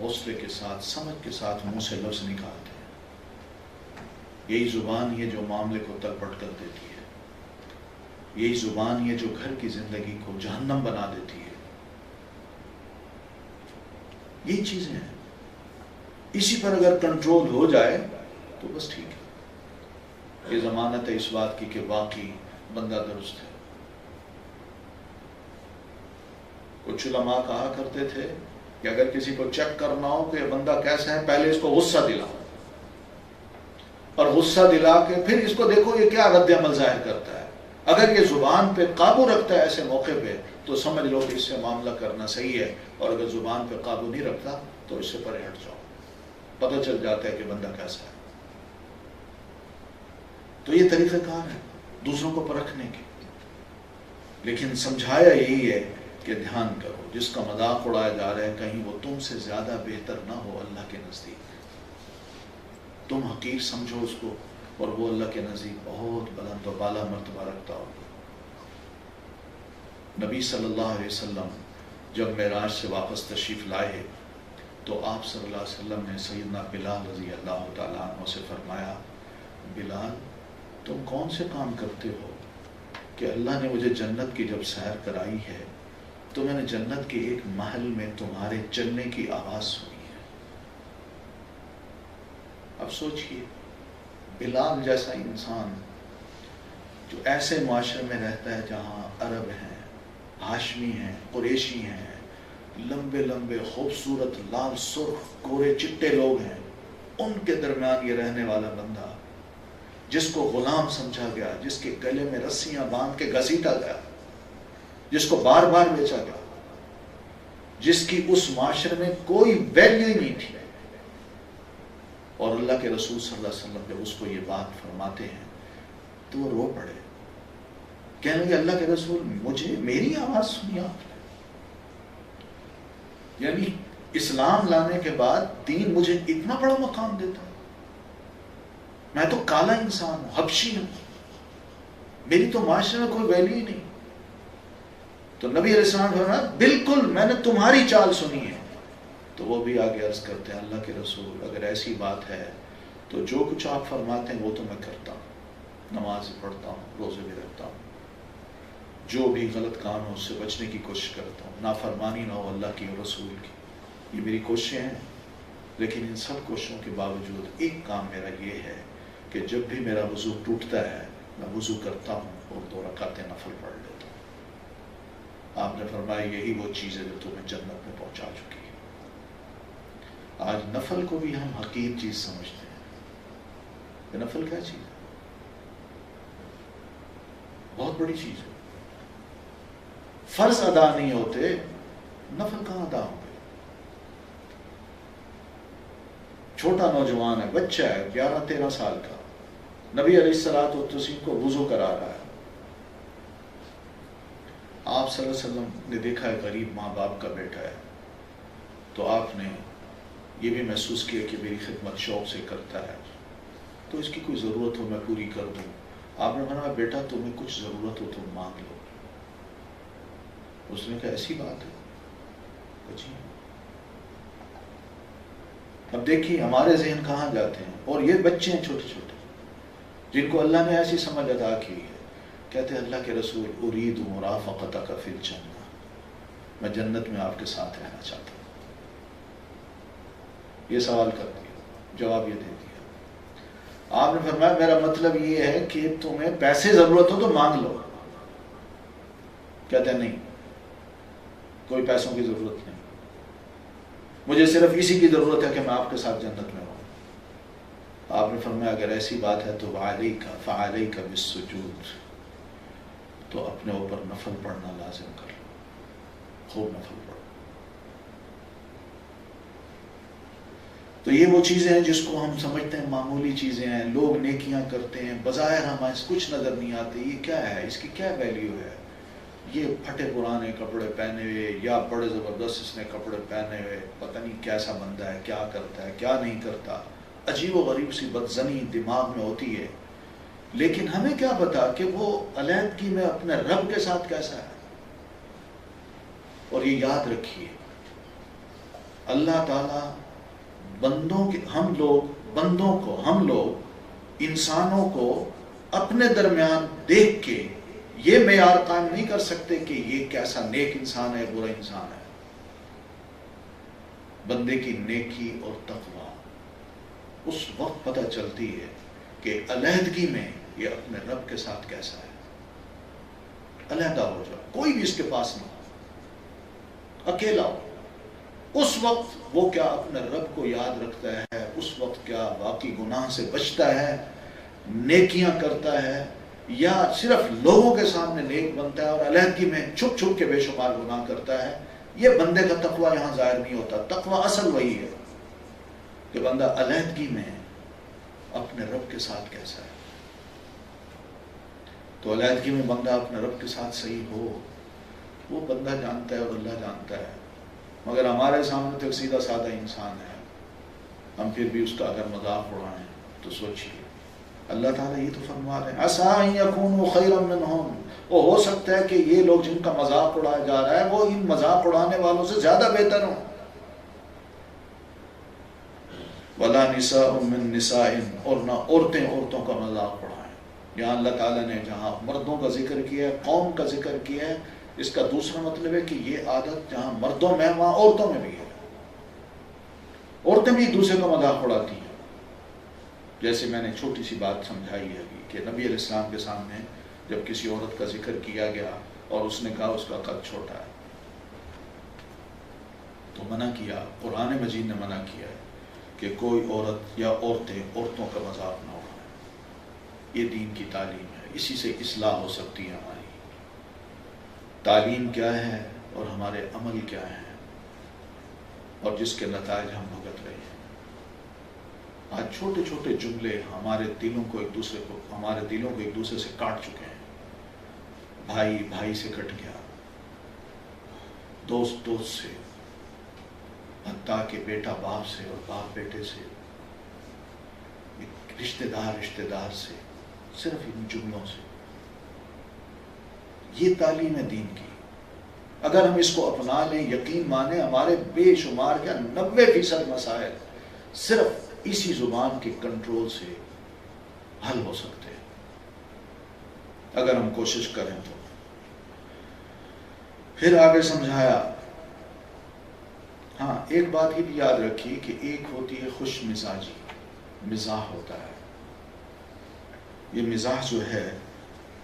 حوصلے کے ساتھ سمجھ کے ساتھ منہ سے لفظ نکالتے ہیں. یہی زبان یہ جو معاملے کو تلپٹ کر دیتی ہے، یہی زبان یہ جو گھر کی زندگی کو جہنم بنا دیتی ہے. یہی چیزیں ہیں. اسی پر اگر کنٹرول ہو جائے تو بس ٹھیک ہے. یہ ضمانت ہے اس بات کی کہ واقعی بندہ درست ہے. کچھ علماء کہا کرتے تھے کہ اگر کسی کو چیک کرنا ہو کہ بندہ کیسا ہے پہلے اس کو غصہ دلاؤ اور غصہ دلا کے پھر اس کو دیکھو یہ کیا رد عمل ظاہر کرتا ہے. اگر یہ زبان پہ قابو رکھتا ہے ایسے موقع پہ تو سمجھ لو کہ اس سے معاملہ کرنا صحیح ہے، اور اگر زبان پہ قابو نہیں رکھتا تو اس سے پرے ہٹ جاؤ. پتہ چل جاتا ہے کہ بندہ کیسا ہے. تو یہ طریقہ کار ہے دوسروں کو پرکھنے کے. لیکن سمجھایا یہی ہے کہ دھیان کرو، جس کا مذاق اڑایا جا رہا ہے کہیں وہ تم سے زیادہ بہتر نہ ہو اللہ کے نزدیک. تم حقیر سمجھو اس کو اور وہ اللہ کے نزدیک بہت بلند و بالا مرتبہ رکھتا ہو. نبی صلی اللہ علیہ وسلم جب معراج سے واپس تشریف لائے تو آپ صلی اللہ علیہ وسلم نے سیدنا بلال رضی اللہ تعالیٰ عنہ سے فرمایا بلال تم کون سے کام کرتے ہو کہ اللہ نے مجھے جنت کی جب سیر کرائی ہے تو میں نے جنت کے ایک محل میں تمہارے چلنے کی آواز سنی ہے. اب سوچئے بلال جیسا انسان جو ایسے معاشرے میں رہتا ہے جہاں عرب ہیں، ہاشمی ہیں، قریشی ہیں، لمبے لمبے خوبصورت لال سرخ گورے چٹے لوگ ہیں، ان کے درمیان یہ رہنے والا بندہ جس کو غلام سمجھا گیا، جس کے گلے میں رسیاں باندھ کے گھسیٹا گیا، جس کو بار بار بیچا گیا، جس کی اس معاشرے میں کوئی ویلیو ہی نہیں تھی، اور اللہ کے رسول صلی اللہ علیہ وسلم جب اس کو یہ بات فرماتے ہیں تو وہ رو پڑے. کہنے لگے اللہ کے رسول مجھے میری آواز سنی آپ نے؟ یعنی اسلام لانے کے بعد دین مجھے اتنا بڑا مقام دیتا؟ میں تو کالا انسان ہوں، حبشی ہوں، میری تو معاشرے میں کوئی ویلیو ہی نہیں. تو نبی علیہ السلام نے فرمایا بالکل میں نے تمہاری چال سنی ہے. تو وہ بھی آگے عرض کرتے ہیں اللہ کے رسول اگر ایسی بات ہے تو جو کچھ آپ فرماتے ہیں وہ تو میں کرتا ہوں، نماز پڑھتا ہوں، روزے بھی رکھتا ہوں، جو بھی غلط کام ہو اس سے بچنے کی کوشش کرتا ہوں، نافرمانی نہ ہو اللہ کی اور رسول کی. یہ میری کوششیں ہیں. لیکن ان سب کوششوں کے باوجود ایک کام میرا یہ ہے کہ جب بھی میرا وضو ٹوٹتا ہے میں وضو کرتا ہوں اور 2 رکعتیں نفل پڑھ لیتا ہوں. آپ نے فرمایا یہی وہ چیز ہے جو تمہیں جنت میں پہنچا چکی ہے۔ آج نفل کو بھی ہم حقیر چیز سمجھتے ہیں کہ نفل کیا چیز ہے، بہت بڑی چیز ہے۔ فرض ادا نہیں ہوتے، نفل کہاں ادا ہوں گے؟ چھوٹا نوجوان ہے، بچہ ہے 11-13 سال کا، نبی علیہ الصلوۃ والتسلیم کو وضو کرا رہا ہے۔ آپ صلی اللہ علیہ وسلم نے دیکھا ہے غریب ماں باپ کا بیٹا ہے، تو آپ نے یہ بھی محسوس کیا کہ میری خدمت شوق سے کرتا ہے، تو اس کی کوئی ضرورت ہو میں پوری کر دوں۔ آپ نے فرمایا بیٹا تمہیں کچھ ضرورت ہو تم مانگ لو۔ اس نے کہا ایسی بات ہے؟ جی۔ اب دیکھیے ہمارے ذہن کہاں جاتے ہیں، اور یہ بچے ہیں چھوٹے چھوٹے جن کو اللہ نے ایسی سمجھ عطا کی ہے، کہتے ہیں اللہ کے رسول ارید مرافقتک فی الجنہ، میں جنت میں آپ کے ساتھ رہنا چاہتا ہوں۔ یہ سوال کر دیا، جواب یہ دے دیا۔ آپ نے فرمایا میرا مطلب یہ ہے کہ تمہیں پیسے ضرورت ہو تو مانگ لو۔ کہتے ہیں نہیں، کوئی پیسوں کی ضرورت نہیں، مجھے صرف اسی کی ضرورت ہے کہ میں آپ کے ساتھ جنت میں ہوں۔ آپ نے فرمایا اگر ایسی بات ہے تو فعلیک بالسجود، تو اپنے اوپر نفل پڑھنا لازم کر لو، خوب نفل پڑھو۔ تو یہ وہ چیزیں ہیں جس کو ہم سمجھتے ہیں معمولی چیزیں ہیں، لوگ نیکیاں کرتے ہیں، بظاہر ہمیں کچھ نظر نہیں آتے، یہ کیا ہے، اس کی کیا ویلیو ہے، یہ پھٹے پرانے کپڑے پہنے ہوئے یا بڑے زبردست اس نے کپڑے پہنے ہوئے، پتہ نہیں کیسا بندہ ہے، کیا کرتا ہے کیا نہیں کرتا، عجیب و غریب سی بدزنی دماغ میں ہوتی ہے۔ لیکن ہمیں کیا پتا کہ وہ علیحدگی میں اپنے رب کے ساتھ کیسا ہے۔ اور یہ یاد رکھیے اللہ تعالیٰ بندوں کے ہم لوگ انسانوں کو اپنے درمیان دیکھ کے یہ معیار قائم نہیں کر سکتے کہ یہ کیسا نیک انسان ہے برا انسان ہے۔ بندے کی نیکی اور تقوی اس وقت پتہ چلتی ہے کہ علیحدگی میں یہ اپنے رب کے ساتھ کیسا ہے۔ علیحدہ ہو جائے، کوئی بھی اس کے پاس نہیں، اکیلا ہو، اس وقت وہ کیا اپنے رب کو یاد رکھتا ہے، اس وقت کیا واقعی گناہ سے بچتا ہے، نیکیاں کرتا ہے، یا صرف لوگوں کے سامنے نیک بنتا ہے اور علیحدگی میں چھپ چھپ کے بے شمار گناہ کرتا ہے۔ یہ بندے کا تقویٰ یہاں ظاہر نہیں ہوتا۔ تقویٰ اصل وہی ہے کہ بندہ علیحدگی میں اپنے رب کے ساتھ کیسا ہے۔ تو علیحدگی میں بندہ اپنے رب کے ساتھ صحیح ہو، وہ بندہ جانتا ہے اور اللہ جانتا ہے۔ مگر ہمارے سامنے تو ایک سیدھا سادہ انسان ہے، ہم پھر بھی اس کا اگر مذاق اڑائیں تو سوچیے اللہ تعالیٰ یہ تو فرما رہے ہیں عسیٰ ان یکونوا خیرا منہم، وہ ہو سکتا ہے کہ یہ لوگ جن کا مذاق اڑایا جا رہا ہے وہ ان مذاق اڑانے والوں سے زیادہ بہتر ہوں۔ ولا نساء من نساء، اور نہ عورتیں عورتوں کا مذاق اڑائیں۔ یہاں اللہ تعالیٰ نے جہاں مردوں کا ذکر کیا ہے، قوم کا ذکر کیا ہے، اس کا دوسرا مطلب ہے کہ یہ عادت جہاں مردوں میں وہاں عورتوں میں بھی ہے۔ عورتیں بھی ایک دوسرے کا مذاق اڑاتی ہیں۔ جیسے میں نے چھوٹی سی بات سمجھائی ہے ابھی کہ نبی علیہ السلام کے سامنے جب کسی عورت کا ذکر کیا گیا اور اس نے کہا اس کا قد چھوٹا ہے، تو منع کیا، قرآن مجید نے منع کیا ہے کہ کوئی عورت یا عورتیں عورتوں کا مذاق نہ اڑائیں۔ یہ دین کی تعلیم ہے، اسی سے اصلاح ہو سکتی ہے ہماری۔ تعلیم کیا ہے اور ہمارے عمل کیا ہیں، اور جس کے نتائج ہم بھگت رہے ہیں۔ آج چھوٹے چھوٹے جملے ہمارے دلوں کو ایک دوسرے سے کاٹ چکے ہیں۔ بھائی بھائی سے کٹ گیا، دوست دوست سے، حتیٰ کہ بیٹا باپ سے اور باپ بیٹے سے، رشتہ دار سے، صرف ان جملوں سے۔ یہ تعلیم ہے دین کی۔ اگر ہم اس کو اپنا لیں، یقین مانیں، ہمارے بے شمار کا 90% مسائل صرف اسی زبان کے کنٹرول سے حل ہو سکتے ہیں اگر ہم کوشش کریں تو۔ پھر آگے سمجھایا، ہاں ایک بات یہ بھی یاد رکھیے کہ ایک ہوتی ہے خوش مزاجی، مزاح ہوتا ہے۔ یہ مزاح جو ہے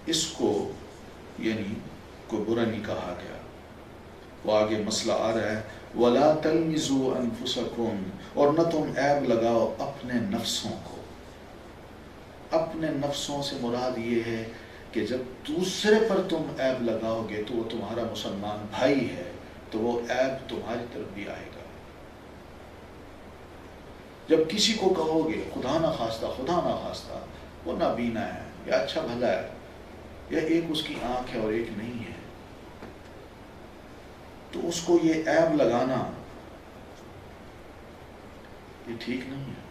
اس کو یعنی کوئی برا نہیں کہا گیا، وہ آگے مسئلہ آ رہا ہے وَلَا تَلْمِزُوا أَنفُسَكُمْ، اور نہ تم عیب لگاؤ اپنے نفسوں کو۔ اپنے نفسوں سے مراد یہ ہے کہ جب دوسرے پر تم عیب لگاؤ گے تو وہ تمہارا مسلمان بھائی ہے، تو وہ عیب تمہاری طرف بھی آئے گا۔ جب کسی کو کہو گے خدا نہ خواستہ وہ نابینا ہے یا اچھا بھلا ہے یا ایک اس کی آنکھ ہے اور ایک نہیں ہے، تو اس کو یہ عیب لگانا یہ ٹھیک نہیں ہے۔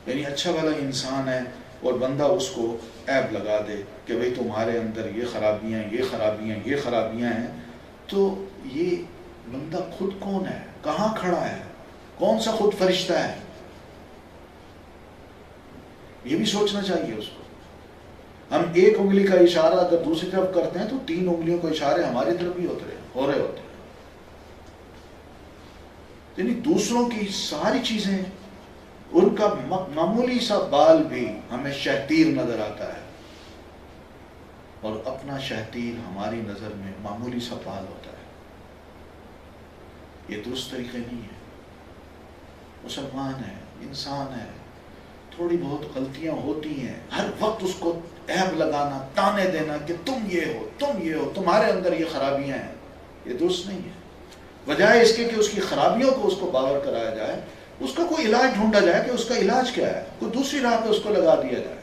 یعنی اچھا بھلا انسان ہے اور بندہ اس کو عیب لگا دے کہ بھئی تمہارے اندر یہ خرابیاں ہیں، تو یہ بندہ خود کون ہے، کہاں کھڑا ہے، کون سا خود فرشتہ ہے؟ یہ بھی سوچنا چاہیے اس کو۔ ہم ایک انگلی کا اشارہ اگر دوسری طرف کرتے ہیں تو 3 انگلیوں کے اشارے ہماری طرف بھی ہو رہے ہوتے ہیں۔ یعنی دوسروں کی ساری چیزیں، ان کا معمولی سا بال بھی ہمیں شہتیر نظر آتا ہے، اور اپنا شہتیر ہماری نظر میں معمولی سا بال ہوتا ہے۔ یہ درست طریقے نہیں ہے۔ مسلمان ہے، انسان ہے، تھوڑی بہت غلطیاں ہوتی ہیں، ہر وقت اس کو عیب لگانا، تانے دینا کہ تم یہ ہو، تمہارے اندر یہ خرابیاں ہیں، یہ درست نہیں ہے۔ بجائے اس کے کہ اس کی خرابیوں کو اس کو باور کرایا جائے، اس کا کوئی علاج ڈھونڈا جائے کہ اس کا علاج کیا ہے، کوئی دوسری راہ پہ اس کو لگا دیا جائے۔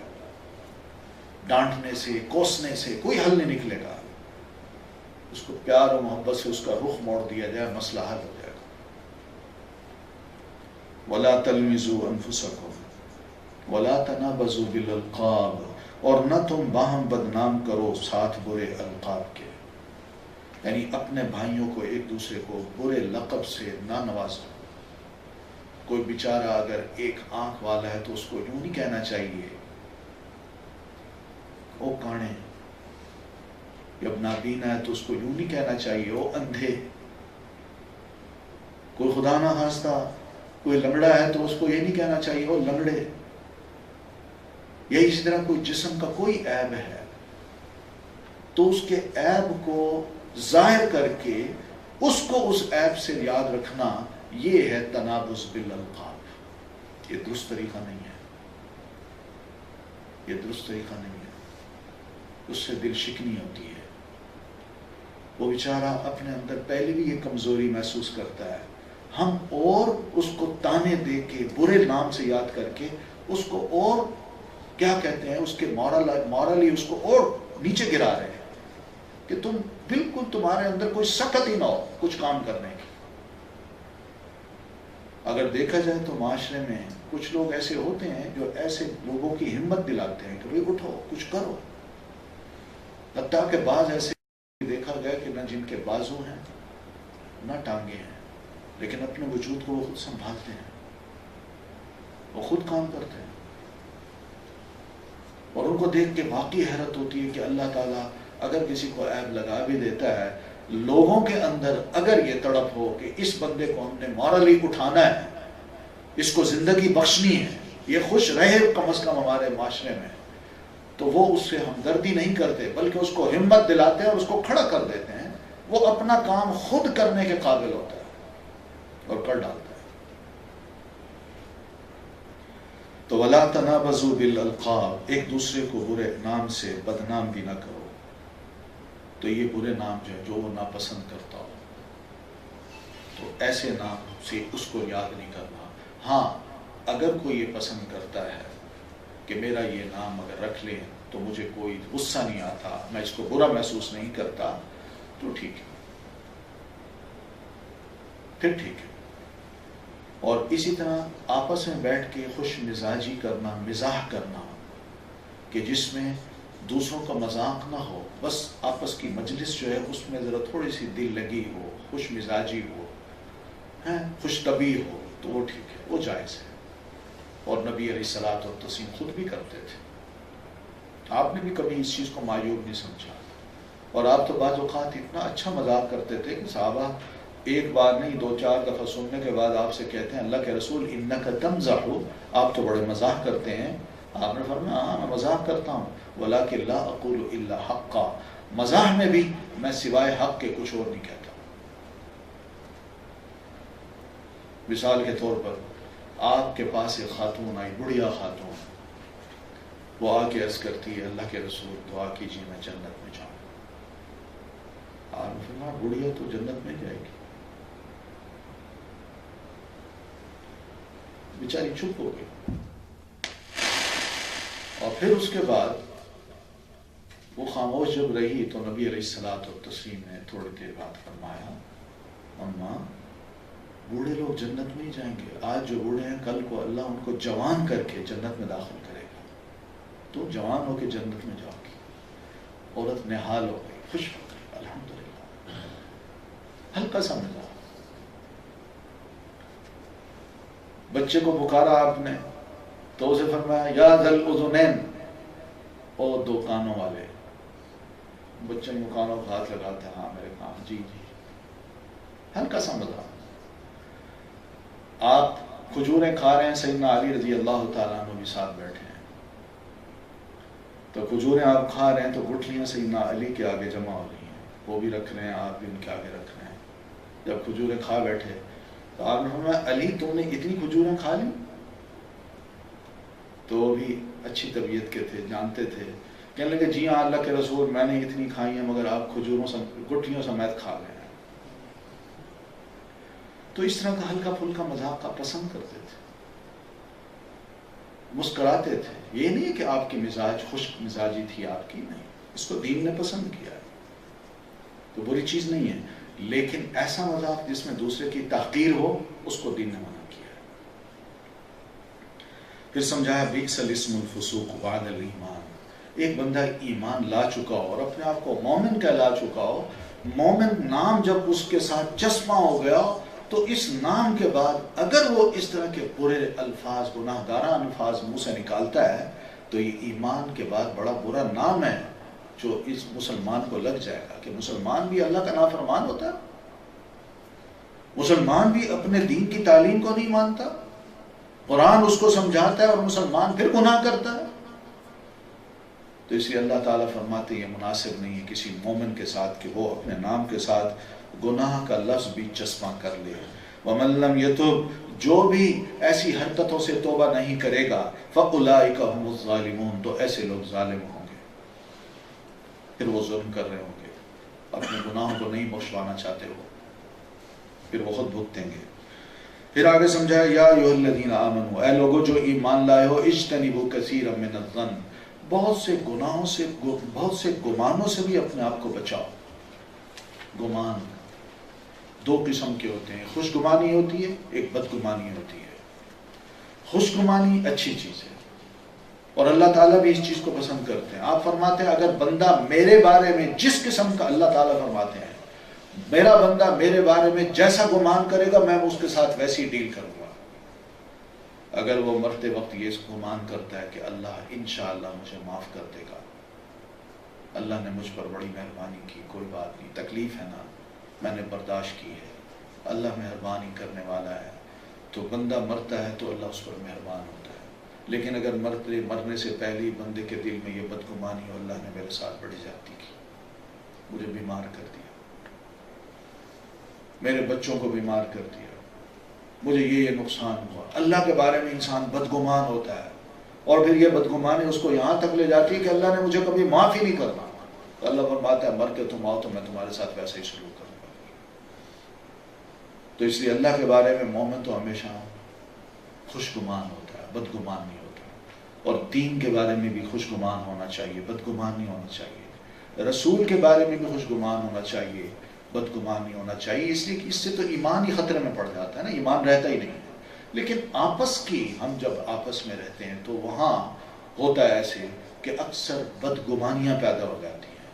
ڈانٹنے سے، کوسنے سے کوئی حل نہیں نکلے گا، اس کو پیار و محبت سے اس کا رخ موڑ دیا جائے، مسئلہ حل ہو جائے گا۔ وَلَا تَلْمِزُوا أَنفُسَكُمْ وَلَا تَنَابَزُوا بِالْأَلْقَابِ، اور نہ تم باہم بدنام کرو ساتھ برے القاب کے، یعنی اپنے بھائیوں کو ایک دوسرے کو برے لقب سے نہ نوازو۔ کوئی بیچارہ اگر ایک آنکھ والا ہے تو اس کو یوں نہیں کہنا چاہیے او کانے، جب نابینا ہے تو اس کو یوں نہیں کہنا چاہیے او اندھے۔ کوئی خدا نہ خواستہ کوئی لنگڑا ہے تو اس کو یہ نہیں کہنا چاہیے او لنگڑے۔ یا اسی طرح کوئی جسم کا کوئی عیب ہے تو اس کے عیب کو ظاہر کر کے اس کو اس عیب سے یاد رکھنا، یہ ہے تنابز بالالقاب۔ یہ درست طریقہ نہیں ہے، یہ درست طریقہ نہیں ہے، اس سے دل شکنی ہوتی ہے۔ وہ بیچارہ اپنے اندر پہلے بھی یہ کمزوری محسوس کرتا ہے، ہم اور اس کو تانے دے کے برے نام سے یاد کر کے اس کو اور کیا کہتے ہیں، اس کے مورلی اس کو اور نیچے گرا رہے ہیں کہ تم بالکل تمہارے اندر کوئی سخت ہی نہ ہو کچھ کام کرنے کی۔ اگر دیکھا جائے تو معاشرے میں کچھ لوگ ایسے ہوتے ہیں جو ایسے لوگوں کی ہمت دلاتے ہیں کہ بھئی اٹھو کچھ کرو، حتیٰ کہ بعض ایسے دیکھا گیا کہ نہ جن کے بازو ہیں نہ ٹانگیں ہیں، لیکن اپنے وجود کو وہ خود سنبھالتے ہیں، وہ خود کام کرتے ہیں، اور ان کو دیکھ کے واقعی حیرت ہوتی ہے کہ اللہ تعالیٰ اگر کسی کو عیب لگا بھی دیتا ہے، لوگوں کے اندر اگر یہ تڑپ ہو کہ اس بندے کو ہم نے مورلی اٹھانا ہے، اس کو زندگی بخشنی ہے، یہ خوش رہے کم از کم ہمارے معاشرے میں، تو وہ اس سے ہمدردی نہیں کرتے بلکہ اس کو ہمت دلاتے ہیں اور اس کو کھڑا کر دیتے ہیں۔ وہ اپنا کام خود کرنے کے قابل ہوتا ہے اور کر ڈالتا ہے۔ تو وَلَا تَنَابَزُوا بِالْأَلْقَابِ، ایک دوسرے کو برے نام سے بدنام بھی نہ کرو۔ تو یہ برے نام جو وہ ناپسند کرتا ہو تو ایسے نام سے اس کو یاد نہیں کرنا۔ ہاں اگر کوئی یہ پسند کرتا ہے کہ میرا یہ نام اگر رکھ لیں تو مجھے کوئی غصہ نہیں آتا، میں اس کو برا محسوس نہیں کرتا، تو ٹھیک ہے، پھر ٹھیک ہے۔ اور اسی طرح آپس میں بیٹھ کے خوش مزاجی کرنا، مزاح کرنا کہ جس میں دوسروں کا مذاق نہ ہو، بس آپس کی مجلس جو ہے اس میں ذرا تھوڑی سی دل لگی ہو، خوش مزاجی ہو، خوش طبیع ہو، تو وہ ٹھیک ہے، وہ جائز ہے۔ اور نبی علیہ الصلوۃ والتسلیم خود بھی کرتے تھے، آپ نے بھی کبھی اس چیز کو معیوب نہیں سمجھا، اور آپ تو بعض اوقات اتنا اچھا مذاق کرتے تھے کہ صحابہ ایک بار نہیں 2-4 دفعہ سننے کے بعد آپ سے کہتے ہیں اللہ کے رسول انک تمزح، آپ تو بڑے مزاح کرتے ہیں۔ آپ نے فرمایا ہاں میں مزاح کرتا ہوں، ولیکن لا اقول الا حقا، مزاح میں بھی میں سوائے حق کے کچھ اور نہیں کہتا. مثال کے طور پر آپ کے پاس ایک خاتون آئی، بڑھیا خاتون، وہ آ کے عرض کرتی ہے اللہ کے رسول دعا کیجیے میں جنت میں جاؤں. آپ نے فرمایا بڑھیا تو جنت میں جائے گی. بیچاری چپ ہو گئی، اور پھر اس کے بعد وہ خاموش جب رہی تو نبی علیہ الصلوۃ والتسلیم نے تھوڑی دیر بعد فرمایا اماں بوڑھے لوگ جنت میں ہی جائیں گے، آج جو بوڑھے ہیں کل کو اللہ ان کو جوان کر کے جنت میں داخل کرے گا، تو جوان ہو کے جنت میں جاؤ گی. عورت نہال ہو گئی، خوش ہو گئی، الحمدللہ. ہلکا سا مزاح. بچے کو پکارا آپ نے تو اسے فرمایا یا ذل اذنین، او دو کانوں والے. بچے نے کانوں کو ہاتھ لگاتا ہے، ہاں میرے کان، جی جی. ہلکا سا مزاح. آپ کھجوریں کھا رہے ہیں، سیدنا علی رضی اللہ تعالیٰ عنہ بھی ساتھ بیٹھے ہیں، تو کھجوریں آپ کھا رہے ہیں تو گٹھلیاں سیدنا علی کے آگے جمع ہو رہی ہیں، وہ بھی رکھ رہے ہیں، آپ بھی ان کے آگے رکھ رہے ہیں. جب کھجوریں کھا بیٹھے تو آپ نے فرمایا علی تم نے اتنی کھجوریں کھا لی؟ تو وہ بھی اچھی طبیعت کے تھے، جانتے تھے، کہنے لگے جی ہاں اللہ کے رسول میں نے اتنی کھائی ہیں مگر آپ کھجوروں سے گٹھلیوں سمیت کھا گئے ہیں. تو اس طرح کا ہلکا پھلکا مذاق کا پسند کرتے تھے، مسکراتے تھے. یہ نہیں کہ آپ کی مزاج خشک مزاجی تھی آپ کی، نہیں، اس کو دین نے پسند کیا ہے تو بری چیز نہیں ہے، لیکن ایسا مذاق جس میں دوسرے کی تحقیر ہو اس کو دین نے منع کیا ہے. پھر سمجھایا بئس الاسم الفسوق بعد الایمان. ایک بندہ ایمان لا چکا ہو اور اپنے آپ کو مومن کہلا چکا ہو، مومن نام جب اس کے ساتھ چسپاں ہو گیا تو اس نام کے بعد اگر وہ اس طرح کے برے الفاظ، گناہ گارانہ الفاظ منہ سے نکالتا ہے تو یہ ایمان کے بعد بڑا برا نام ہے جو اس مسلمان کو لگ جائے گا کہ مسلمان بھی اللہ کا نافرمان ہوتا ہے، مسلمان بھی اپنے دین کی تعلیم کو نہیں مانتا، قرآن اس کو سمجھاتا ہے اور مسلمان پھر گناہ کرتا ہے. تو اس لیے اللہ تعالیٰ فرماتے ہیں یہ مناسب نہیں ہے کسی مومن کے ساتھ کہ وہ اپنے نام کے ساتھ گناہ کا لفظ بھی چسپاں کر لے. وَمَن لَّمْ يَتُبْ، جو بھی ایسی حرکتوں سے توبہ نہیں کرے گا فَأُولَٰئِكَ هُمُ الظَّالِمُونَ، تو ایسے لوگ ظالم ہوں گے، پھر وہ ظلم کر رہے ہوں گے، اپنے گناہوں کو نہیں بخشوانا چاہتے ہو، پھر وہ خود بھگتیں گے. پھر آگے سمجھایا یا ایھا الذین آمنوا، اے لوگو جو ایمان لائے ہو، اجتنبوا کثیرا من الظن، بہت سے گناہوں سے، بہت سے گمانوں سے بھی اپنے آپ کو بچاؤ. گمان دو قسم کے ہوتے ہیں، خوش گمانی ہوتی ہے، ایک بد گمانی ہوتی ہے. خوش گمانی اچھی چیز ہے اور اللہ تعالیٰ بھی اس چیز کو پسند کرتے ہیں. آپ فرماتے ہیں اگر بندہ میرے بارے میں جس قسم کا، اللہ تعالیٰ فرماتے ہیں میرا بندہ میرے بارے میں جیسا گمان کرے گا میں اس کے ساتھ ویسی ڈیل کروں گا. اگر وہ مرتے وقت یہ گمان کرتا ہے کہ اللہ انشاءاللہ مجھے معاف کر دے گا، اللہ نے مجھ پر بڑی مہربانی کی، کوئی بات نہیں، تکلیف ہے نا، میں نے برداشت کی ہے، اللہ مہربانی کرنے والا ہے، تو بندہ مرتا ہے تو اللہ اس پر مہربان ہوتا ہے. لیکن اگر مرنے سے پہلے بندے کے دل میں یہ بدگمانی ہو اللہ نے میرے ساتھ بڑی زیادتی کی، مجھے بیمار کر دیا، میرے بچوں کو بیمار کر دیا، مجھے یہ نقصان ہوا. اللہ کے بارے میں انسان بدگمان ہوتا ہے اور پھر یہ بدگمانی اس کو یہاں تک لے جاتی ہے کہ اللہ نے مجھے کبھی معاف ہی نہیں کرنا. تو اللہ فرماتا ہے مر کے تم آؤ تو میں تمہارے ساتھ ویسے ہی سلوک کروں گا. تو اس لیے اللہ کے بارے میں مومن تو ہمیشہ خوش گمان ہوتا ہے، بدگمان نہیں ہوتا. اور دین کے بارے میں بھی خوش گمان ہونا چاہیے، بدگمان نہیں ہونا چاہیے. رسول کے بارے میں بھی خوش گمان ہونا چاہیے، بدگمان نہیں ہونا چاہیے. اس لیے کہ اس سے تو ایمان ہی خطرے میں پڑ جاتا ہے نا، ایمان رہتا ہی نہیں ہے. لیکن آپس کی، ہم جب آپس میں رہتے ہیں تو وہاں ہوتا ہے ایسے کہ اکثر بدگمانیاں پیدا ہو جاتی ہیں.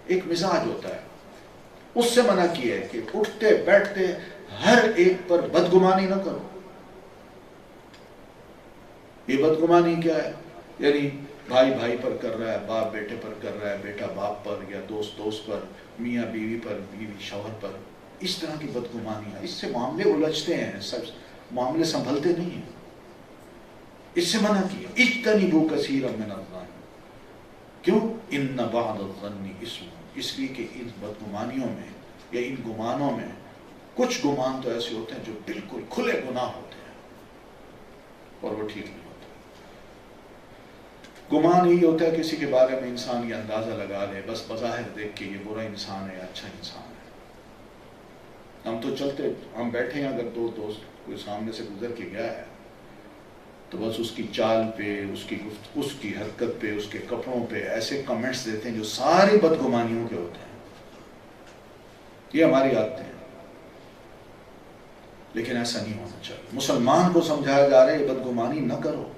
ایک مزاج ہوتا ہے، اس سے منع کیا ہے کہ اٹھتے بیٹھتے ہر ایک پر بدگمانی نہ کرو. یہ بدگمانی کیا ہے؟ یعنی بھائی بھائی پر کر رہا ہے، باپ بیٹے پر کر رہا ہے، بیٹا باپ پر، یا دوست دوست پر، میاں بیوی پر، بیوی شوہر پر. اس طرح کی بدگمانیاں، اس سے معاملے الجھتے ہیں، سب معاملے سنبھلتے نہیں ہیں. اس سے منع کیا اجتنبوا کثیرا من الظن. کیوں؟ ان بعض الظن اسم، اس لیے کہ ان بدگمانیوں میں یا ان گمانوں میں کچھ گمان تو ایسے ہوتے ہیں جو بالکل کھلے گناہ ہوتے ہیں اور وہ ٹھیک نہیں ہوتے۔ گمان یہی ہوتا ہے کسی کے بارے میں انسان یہ اندازہ لگا لے بس بظاہر دیکھ کے یہ برا انسان ہے یا اچھا انسان ہے۔ ہم تو چلتے، ہم بیٹھے ہیں، اگر دو دوست کوئی سامنے سے گزر کے گیا ہے تو بس اس کی چال پہ، اس کی حرکت پہ، اس کے کپڑوں پہ ایسے کمنٹس دیتے ہیں جو ساری بدگمانیوں کے ہوتے ہیں۔ یہ ہماری عادتیں ہیں، لیکن ایسا نہیں ہونا چاہیے۔ مسلمان کو سمجھایا جا رہا ہے یہ بدگمانی نہ کرو،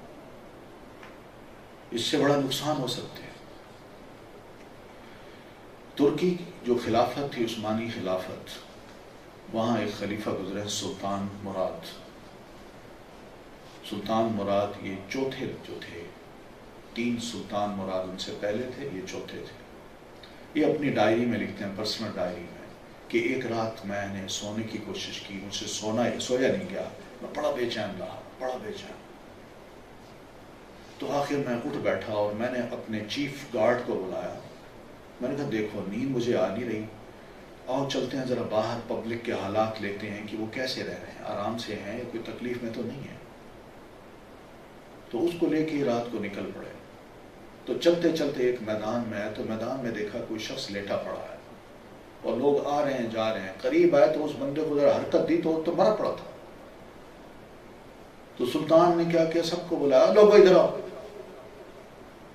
اس سے بڑا نقصان ہو سکتے ہیں۔ ترکی جو خلافت تھی، عثمانی خلافت، وہاں ایک خلیفہ گزرے سلطان مراد۔ سلطان مراد یہ چوتھے جو تھے، 3 سلطان مراد ان سے پہلے تھے، یہ چوتھے تھے۔ یہ اپنی ڈائری میں لکھتے ہیں، پرسنل ڈائری میں، کہ ایک رات میں نے سونے کی کوشش کی، مجھ سے سویا نہیں گیا، میں بڑا بے چین رہا، بڑا بے چین۔ تو آخر میں اٹھ بیٹھا اور میں نے اپنے چیف گارڈ کو بلایا، میں نے کہا دیکھو نیند مجھے آ نہیں رہی، آؤ چلتے ہیں ذرا باہر پبلک کے حالات لیتے ہیں کہ وہ کیسے رہ رہے ہیں، آرام سے ہیں، کوئی تکلیف میں تو نہیں ہے۔ تو اس کو لے کے رات کو نکل پڑے۔ تو چلتے چلتے ایک میدان میں آئے، تو میدان میں دیکھا کوئی شخص لیٹا پڑا ہے اور لوگ آ رہے ہیں جا رہے ہیں۔ قریب آئے تو اس بندے کو ذرا حرکت دی تو وہ تو مرا پڑا تھا۔ تو سلطان نے کیا کیا، سب کو بلایا، لوگو ادھر آؤ۔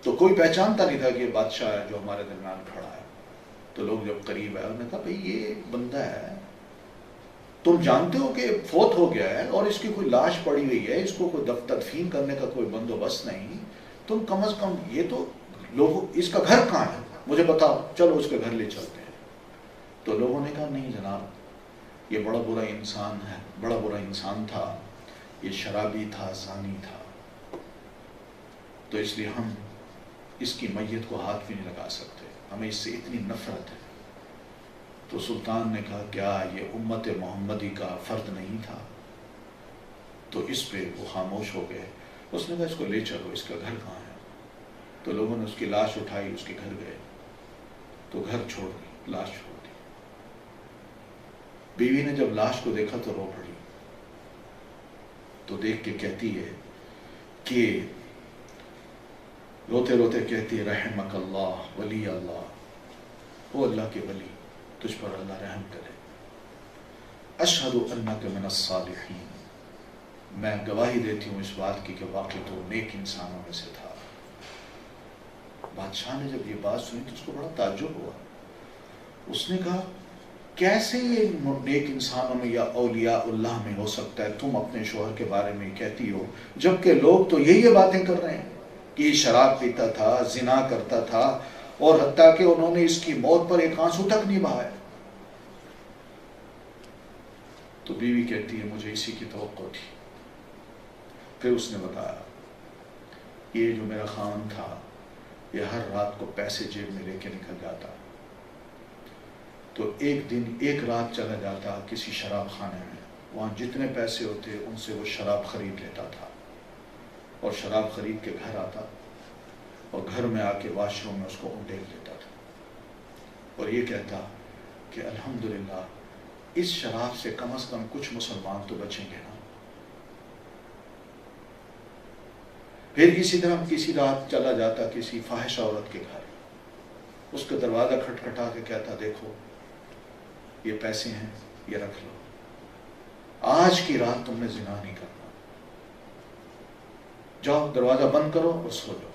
تو کوئی پہچانتا نہیں تھا کہ یہ بادشاہ ہے جو ہمارے درمیان کھڑا ہے۔ تو لوگ جب قریب آئے انہوں نے کہا بھئی یہ بندہ ہے، تم جانتے ہو کہ فوت ہو گیا ہے اور اس کی کوئی لاش پڑی ہوئی ہے، اس کو کوئی تدفین کرنے کا کوئی بندوبست نہیں، تم کم از کم یہ تو لوگ، اس کا گھر کہاں ہے مجھے بتاؤ، چلو اس کے گھر لے چلتے ہیں۔ تو لوگوں نے کہا نہیں جناب، یہ بڑا برا انسان ہے، بڑا برا انسان تھا، یہ شرابی تھا، زانی تھا، تو اس لیے ہم اس کی میت کو ہاتھ بھی نہیں لگا سکتے، ہمیں اس سے اتنی نفرت ہے۔ تو سلطان نے کہا کیا یہ امت محمدی کا فرد نہیں تھا؟ تو اس پہ وہ خاموش ہو گئے۔ اس نے کہا اس کو لے چلو، اس کا گھر کہاں ہے؟ تو لوگوں نے اس کی لاش اٹھائی، اس کے گھر گئے، تو گھر چھوڑ دی، لاش چھوڑ دی۔ بیوی نے جب لاش کو دیکھا تو رو پڑی، تو دیکھ کے کہتی ہے کہ روتے روتے کہتی ہے رحمک اللہ ولی اللہ، او اللہ کے ولی، تجھ پر اللہ رحم کرے، اشہد انک من الصالحین، میں گواہی دیتی ہوں اس بات کی کہ واقعی تو نیک انسانوں میں سے تھا۔ بادشاہ نے جب یہ بات سنی تو اس کو بڑا تعجب ہوا۔ اس نے کہا کیسے یہ نیک انسانوں میں یا اولیاء اللہ میں ہو سکتا ہے، تم اپنے شوہر کے بارے میں کہتی ہو، جبکہ لوگ تو یہی باتیں کر رہے ہیں کہ یہ شراب پیتا تھا، زنا کرتا تھا، اور حتیٰ کہ انہوں نے اس کی موت پر ایک آنسو تک نہیں بہایا۔ تو بیوی کہتی ہے مجھے اسی کی توقع تھی۔ پھر اس نے بتایا یہ جو میرا خاوند تھا یہ ہر رات کو پیسے جیب میں لے کے نکل جاتا، تو ایک دن ایک رات چلا جاتا کسی شراب خانے میں، وہاں جتنے پیسے ہوتے ان سے وہ شراب خرید لیتا تھا، اور شراب خرید کے گھر آتا اور گھر میں آ کے واش روم میں اس کو انڈیل دیتا تھا، اور یہ کہتا کہ الحمدللہ اس شراب سے کم از کم کچھ مسلمان تو بچیں گے نا۔ پھر اسی طرح کسی رات چلا جاتا کسی فاحشہ عورت کے گھر، اس کا دروازہ کھٹکھٹا کے کہتا دیکھو یہ پیسے ہیں، یہ رکھ لو، آج کی رات تم نے زنا نہیں کرنا، جاؤ دروازہ بند کرو اور سو جاؤ۔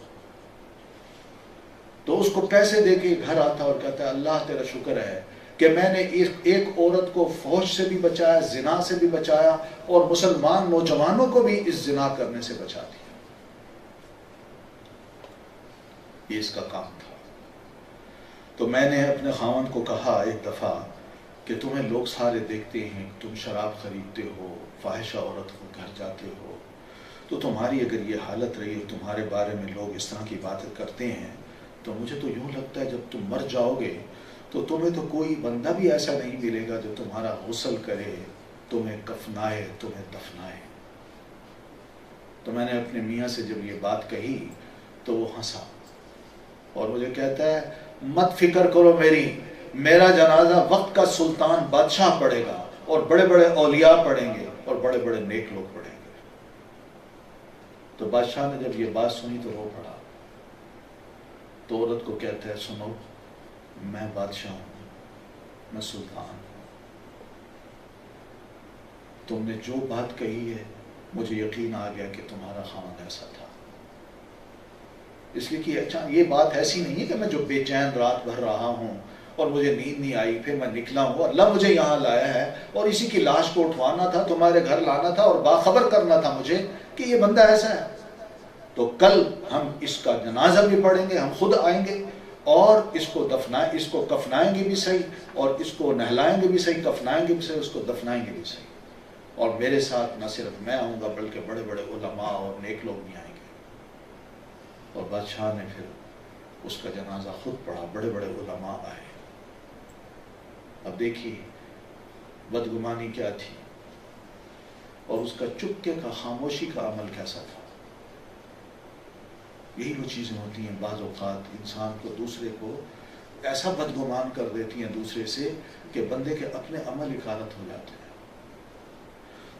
تو اس کو پیسے دے کے گھر آتا اور کہتا ہے اللہ تیرا شکر ہے کہ میں نے ایک عورت کو فحش سے بھی بچایا، زنا سے بھی بچایا، اور مسلمان نوجوانوں کو بھی اس زنا کرنے سے بچا دیا۔ یہ اس کا کام تھا۔ تو میں نے اپنے خاوند کو کہا ایک دفعہ کہ تمہیں لوگ سارے دیکھتے ہیں، تم شراب خریدتے ہو، فاحشہ عورت کو گھر جاتے ہو، تو تمہاری اگر یہ حالت رہی اور تمہارے بارے میں لوگ اس طرح کی باتیں کرتے ہیں تو مجھے تو یوں لگتا ہے جب تم مر جاؤ گے تو تمہیں تو کوئی بندہ بھی ایسا نہیں ملے گا جو تمہارا غسل کرے، تمہیں کفنائے، تمہیں دفنائے۔ تو میں نے اپنے میاں سے جب یہ بات کہی تو وہ ہنسا، اور مجھے کہتا ہے مت فکر کرو میرا جنازہ وقت کا سلطان بادشاہ پڑھے گا، اور بڑے بڑے اولیاء پڑھیں گے، اور بڑے بڑے نیک لوگ پڑھیں گے۔ تو بادشاہ نے جب یہ بات سنی تو رو پڑا۔ تو عورت کو کہتا ہے سنو، میں بادشاہ ہوں، میں سلطان ہوں، تم نے جو بات کہی ہے مجھے یقین آ گیا کہ تمہارا خاوند ایسا تھا، اس لیے کہ اچھا یہ بات ایسی نہیں ہے کہ میں جو بے چین رات بھر رہا ہوں اور مجھے نیند نہیں آئی، پھر میں نکلا ہوں، اللہ مجھے یہاں لایا ہے اور اسی کی لاش کو اٹھوانا تھا، تمہارے گھر لانا تھا اور باخبر کرنا تھا مجھے کہ یہ بندہ ایسا ہے۔ تو کل ہم اس کا جنازہ بھی پڑھیں گے، ہم خود آئیں گے اور اس کو کفنائیں گے بھی صحیح، اور اس کو نہلائیں گے بھی صحیح، کفنائیں گے بھی صحیح، اس کو دفنائیں گے بھی صحیح، اور میرے ساتھ نہ صرف میں آؤں گا بلکہ بڑے بڑے علماء اور نیک لوگ بھی آئیں گے۔ اور بادشاہ نے پھر اس کا جنازہ خود پڑھا، بڑے بڑے علماء آئے۔ اب دیکھیے بدگمانی کیا تھی، اور اس کا چپکے کا، خاموشی کا عمل کیسا تھا۔ یہی وہ چیزیں ہوتی ہیں بعض اوقات انسان کو دوسرے کو ایسا بدگمان کر دیتی ہیں دوسرے سے کہ بندے کے اپنے عمل اکارت ہو جاتے ہیں۔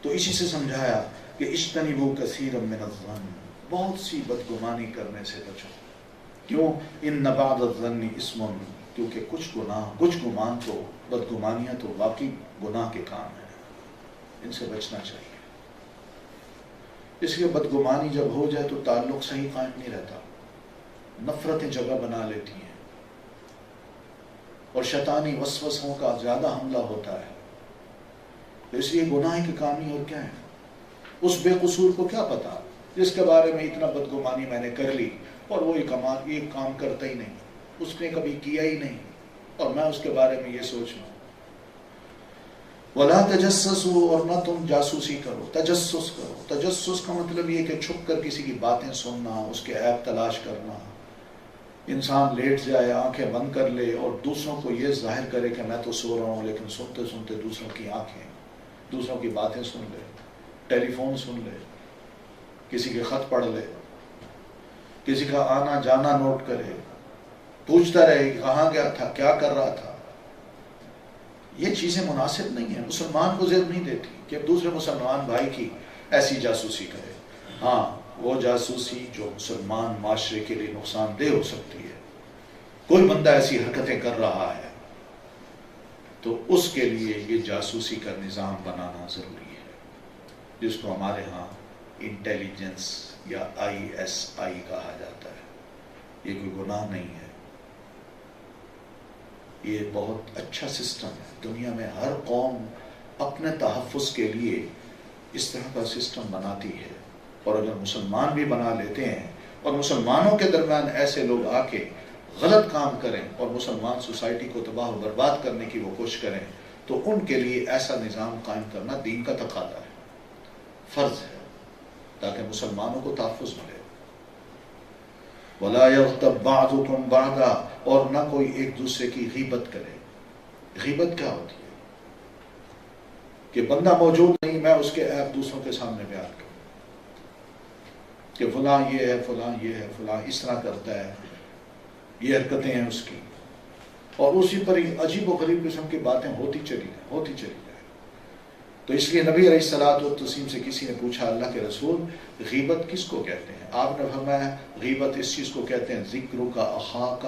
تو اسی سے سمجھایا کہ اجتنبوا کثیرا من الظن، بہت سی بدگمانی کرنے سے بچو۔ کیوں؟ ان بعض الظن اسم، کیونکہ کچھ گمان تو، بدگمانیاں تو واقعی گناہ کے کام ہیں، ان سے بچنا چاہیے۔ اس لیے بدگمانی جب ہو جائے تو تعلق صحیح قائم نہیں رہتا، نفرتیں جگہ بنا لیتی ہیں، اور شیطانی وسوسوں کا زیادہ حملہ ہوتا ہے۔ تو اس لیے گناہ کی کامی اور کیا ہے؟ اس بے قصور کو کیا پتا جس کے بارے میں اتنا بدگمانی میں نے کر لی، اور وہ یہ کام کرتا ہی نہیں، اس نے کبھی کیا ہی نہیں، اور میں اس کے بارے میں یہ سوچ رہا ہوں۔ وَلَا تَجَسَّسُوا، اور نہ تم جاسوسی کرو، تجسس کرو۔ تجسس کا مطلب یہ کہ چھپ کر کسی کی باتیں سننا، اس کے عیب تلاش کرنا۔ انسان لیٹ جائے، آنکھیں بند کر لے اور دوسروں کو یہ ظاہر کرے کہ میں تو سو رہا ہوں، لیکن سنتے سنتے دوسروں کی آنکھیں، دوسروں کی باتیں سن لے، ٹیلی فون سن لے، کسی کے خط پڑھ لے، کسی کا آنا جانا نوٹ کرے، پوچھتا رہے کہ کہاں گیا تھا، کیا کر رہا تھا۔ یہ چیزیں مناسب نہیں ہیں، مسلمان کو زیب نہیں دیتی کہ دوسرے مسلمان بھائی کی ایسی جاسوسی کرے۔ ہاں وہ جاسوسی جو مسلمان معاشرے کے لیے نقصان دہ ہو سکتی ہے، کوئی بندہ ایسی حرکتیں کر رہا ہے تو اس کے لیے یہ جاسوسی کا نظام بنانا ضروری ہے، جس کو ہمارے ہاں انٹیلیجنس یا ISI کہا جاتا ہے۔ یہ کوئی گناہ نہیں ہے، یہ بہت اچھا سسٹم ہے۔ دنیا میں ہر قوم اپنے تحفظ کے لیے اس طرح کا سسٹم بناتی ہے، اور اگر مسلمان بھی بنا لیتے ہیں اور مسلمانوں کے درمیان ایسے لوگ آ کے غلط کام کریں اور مسلمان سوسائٹی کو تباہ و برباد کرنے کی وہ کوشش کریں، تو ان کے لیے ایسا نظام قائم کرنا دین کا تقاضا ہے، فرض ہے، تاکہ مسلمانوں کو تحفظ ملے۔ وَلَا يَغْتَبْ بَعْضُكُمْ بَعْضًا، اور نہ کوئی ایک دوسرے کی غیبت کرے۔ غیبت کیا ہوتی ہے؟ کہ بندہ موجود نہیں، میں اس کے عیب دوسروں کے سامنے بیان کروں کہ فلاں یہ ہے، فلاں یہ ہے، فلاں اس طرح کرتا ہے، یہ حرکتیں ہیں اس کی، اور اسی پر عجیب و غریب قسم کی باتیں ہوتی چلی جائیں۔ تو اس لیے نبی علیہ الصلوۃ والتسلیم سے کسی نے پوچھا اللہ کے رسول غیبت کس کو کہتے ہیں؟ آپ نے فرمایا غیبت اس چیز کو کہتے ہیں ذکر کا اخاک